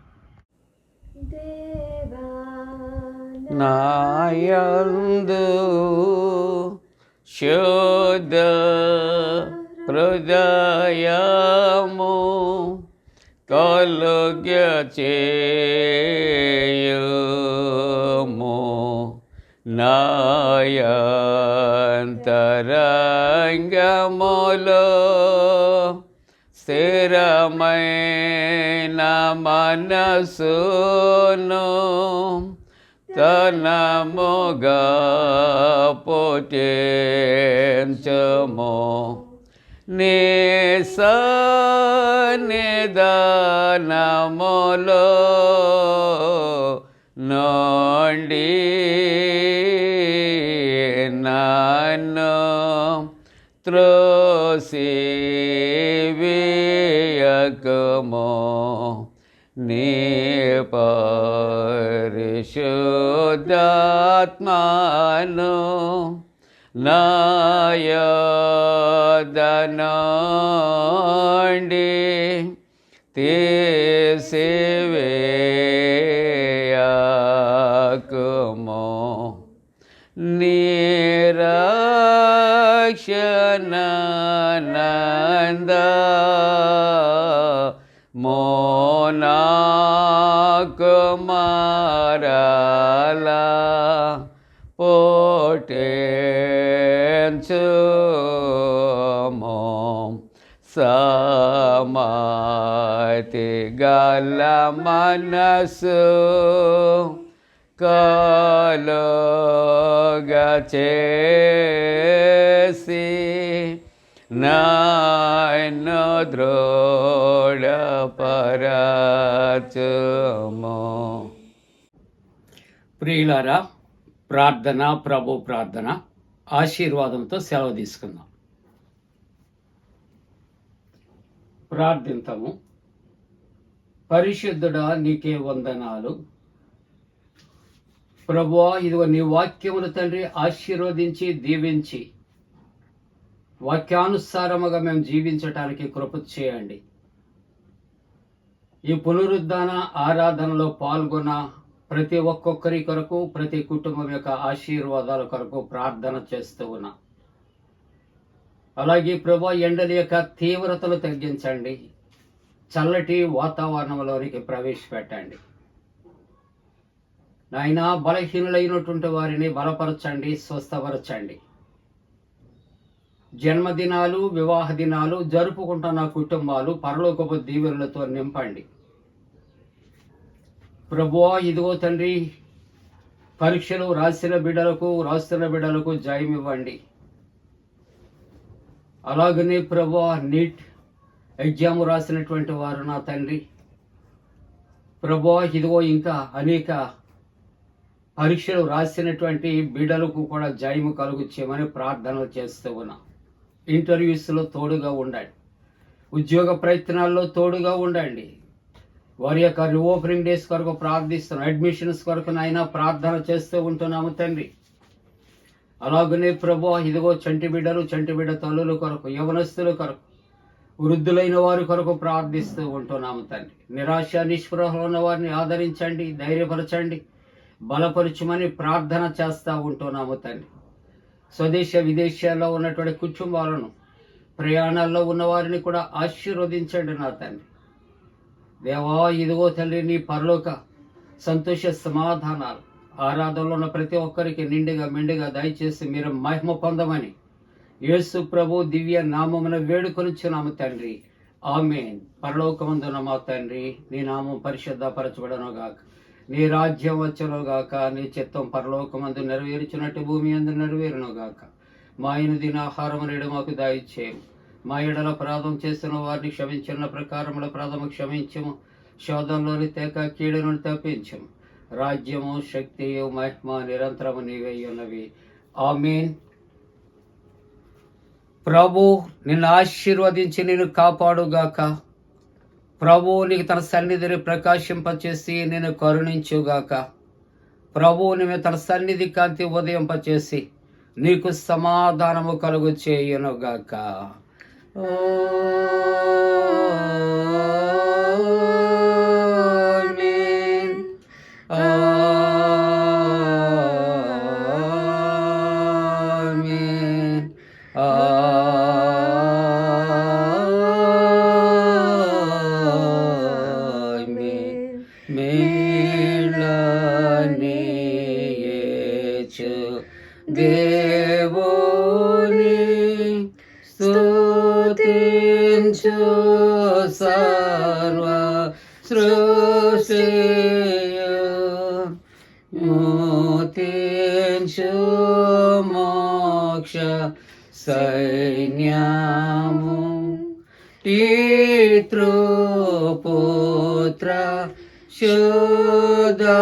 నాయందు శుద్ధ హృదయము కలుగచేయుము, నాయంతరంగములో స్థిరమైన మనసును తనముగా పుట్టించుము, నీ సన్నిధానములో నుండి నన్ను త్రోసివేయకుము, నీ పరిశుద్ధాత్మను నా యొద్ద నుండి తీసివేయకుము, నిరక్షణానంద మోనాకుమారలా పుట్టించుము, సమాతి గల మనసు కలుగచేసి నన్ను దృఢపరచుము. ప్రియులారా, ప్రార్థన, ప్రభు ప్రార్థన ఆశీర్వాదంతో సెలవు తీసుకుందాం. ప్రార్థింతము. పరిశుద్ధుడా, నీకే వందనాలు. ప్రభువా, ఇదిగో నీ వాక్యములు తండ్రి ఆశీర్వదించి దీవించి వాక్యానుసారముగా మేము జీవించటానికి కృప చేయండి. ఈ పునరుద్ధాన ఆరాధనలో పాల్గొన్న ప్రతి ఒక్కొక్కరి కొరకు, ప్రతి కుటుంబం యొక్క ఆశీర్వాదాల కొరకు ప్రార్థన చేస్తూ ఉన్నా. అలాగే ప్రభువా, ఎండల యొక్క తీవ్రతలు తగ్గించండి, చల్లటి వాతావరణంలోనికి ప్రవేశపెట్టండి. నాయనా, బలహీనులైనటువంటి వారిని బలపరచండి, స్వస్థపరచండి. జన్మదినాలు, వివాహ దినాలు జరుపుకుంటున్న కుటుంబాలు పరలోకపు దీవెనలతో నింపండి. ప్రభువా, ఇదిగో తండ్రి, పరీక్షలు రాస్తున్న బిడ్డలకు జయం ఇవ్వండి. అలాగనే ప్రభువా, నీట్ ఎగ్జామ్ రాసినటువంటి వారు నా తండ్రి, ప్రభువా, ఇదిగో ఇంకా అనేక పరీక్షలు రాసినటువంటి బిడ్డలకు కూడా జయము కలుగు చేయమని ప్రార్థనలు చేస్తూ ఉన్నా. ఇంటర్వ్యూస్లో తోడుగా ఉండండి, ఉద్యోగ ప్రయత్నాల్లో తోడుగా ఉండండి. వారి యొక్క రీఓపెనింగ్ డేస్ కొరకు ప్రార్థిస్తున్నాం, అడ్మిషన్స్ కొరకు నాయన ప్రార్థన చేస్తూ ఉంటున్నాము తండ్రి. అలాగనే ప్రభువా, ఇదిగో చంటి బిడ్డ తల్లుల కొరకు, యవనస్తుల కొరకు, వృద్ధులైన వారి కొరకు ప్రార్థిస్తూ ఉంటున్నాము తండ్రి. నిరాశ నిస్పృహలో ఉన్న వారిని ఆదరించండి, ధైర్యపరచండి, బలపరచమని ప్రార్థన చేస్తూ ఉంటున్నాము తండ్రి. స్వదేశ విదేశాల్లో ఉన్నటువంటి కుటుంబాలను, ప్రయాణాల్లో ఉన్న వారిని కూడా ఆశీర్వదించండి నా తండ్రి. దేవా, ఇదిగో తండ్రి, నీ పరలోక సంతోష సమాధానాలు ఆరాధనలో ఉన్న ప్రతి ఒక్కరికి నిండుగా మెండుగా దయచేసి మీరు మహిమ పొందమని యేసు ప్రభు దివ్య నామమున వేడుకొనుచున్నాము తండ్రి. ఆమేన్. పరలోకమందున మా తండ్రి, నీ నామం పరిశుద్ధపరచబడను గాక, నీ రాజ్యం వచ్చును గాక, నీ చిత్తం పరలోకమందు నెరవేర్చున్నట్టు భూమి అందు నెరవేరును గాక. మా దిన ఆహారం నేడు మాకు దయచేయము, మా ఎడల అపరాధం చేసిన వారిని క్షమించిన ప్రకారముల అపరాధము క్షమించము, శోధంలోని తేక కీడును తప్పించము. రాజ్యము, శక్తియు, మహిమ నిరంతరము నీవే ఉన్నవి. ఆమేన్. ప్రభు నిన్ను ఆశీర్వదించి నిన్ను కాపాడుగాక. ప్రభు నీకు తన సన్నిధిని ప్రకాశింపచేసి నిన్ను కరుణించుగాక. ప్రభు నీవు తన సన్నిధి కాంతి ఉదయింపచేసి నీకు సమాధానము కలుగు చేయునుగాక. ఆమేన్. ఆమేన్. ఆమేన్. మేళనీయేచు దేవుని స్తుతించు సర్వ సృష్టియు, ముతించు మోక్ష సైన్యము, పితృపుత్ర శుద్ధాత్మాలను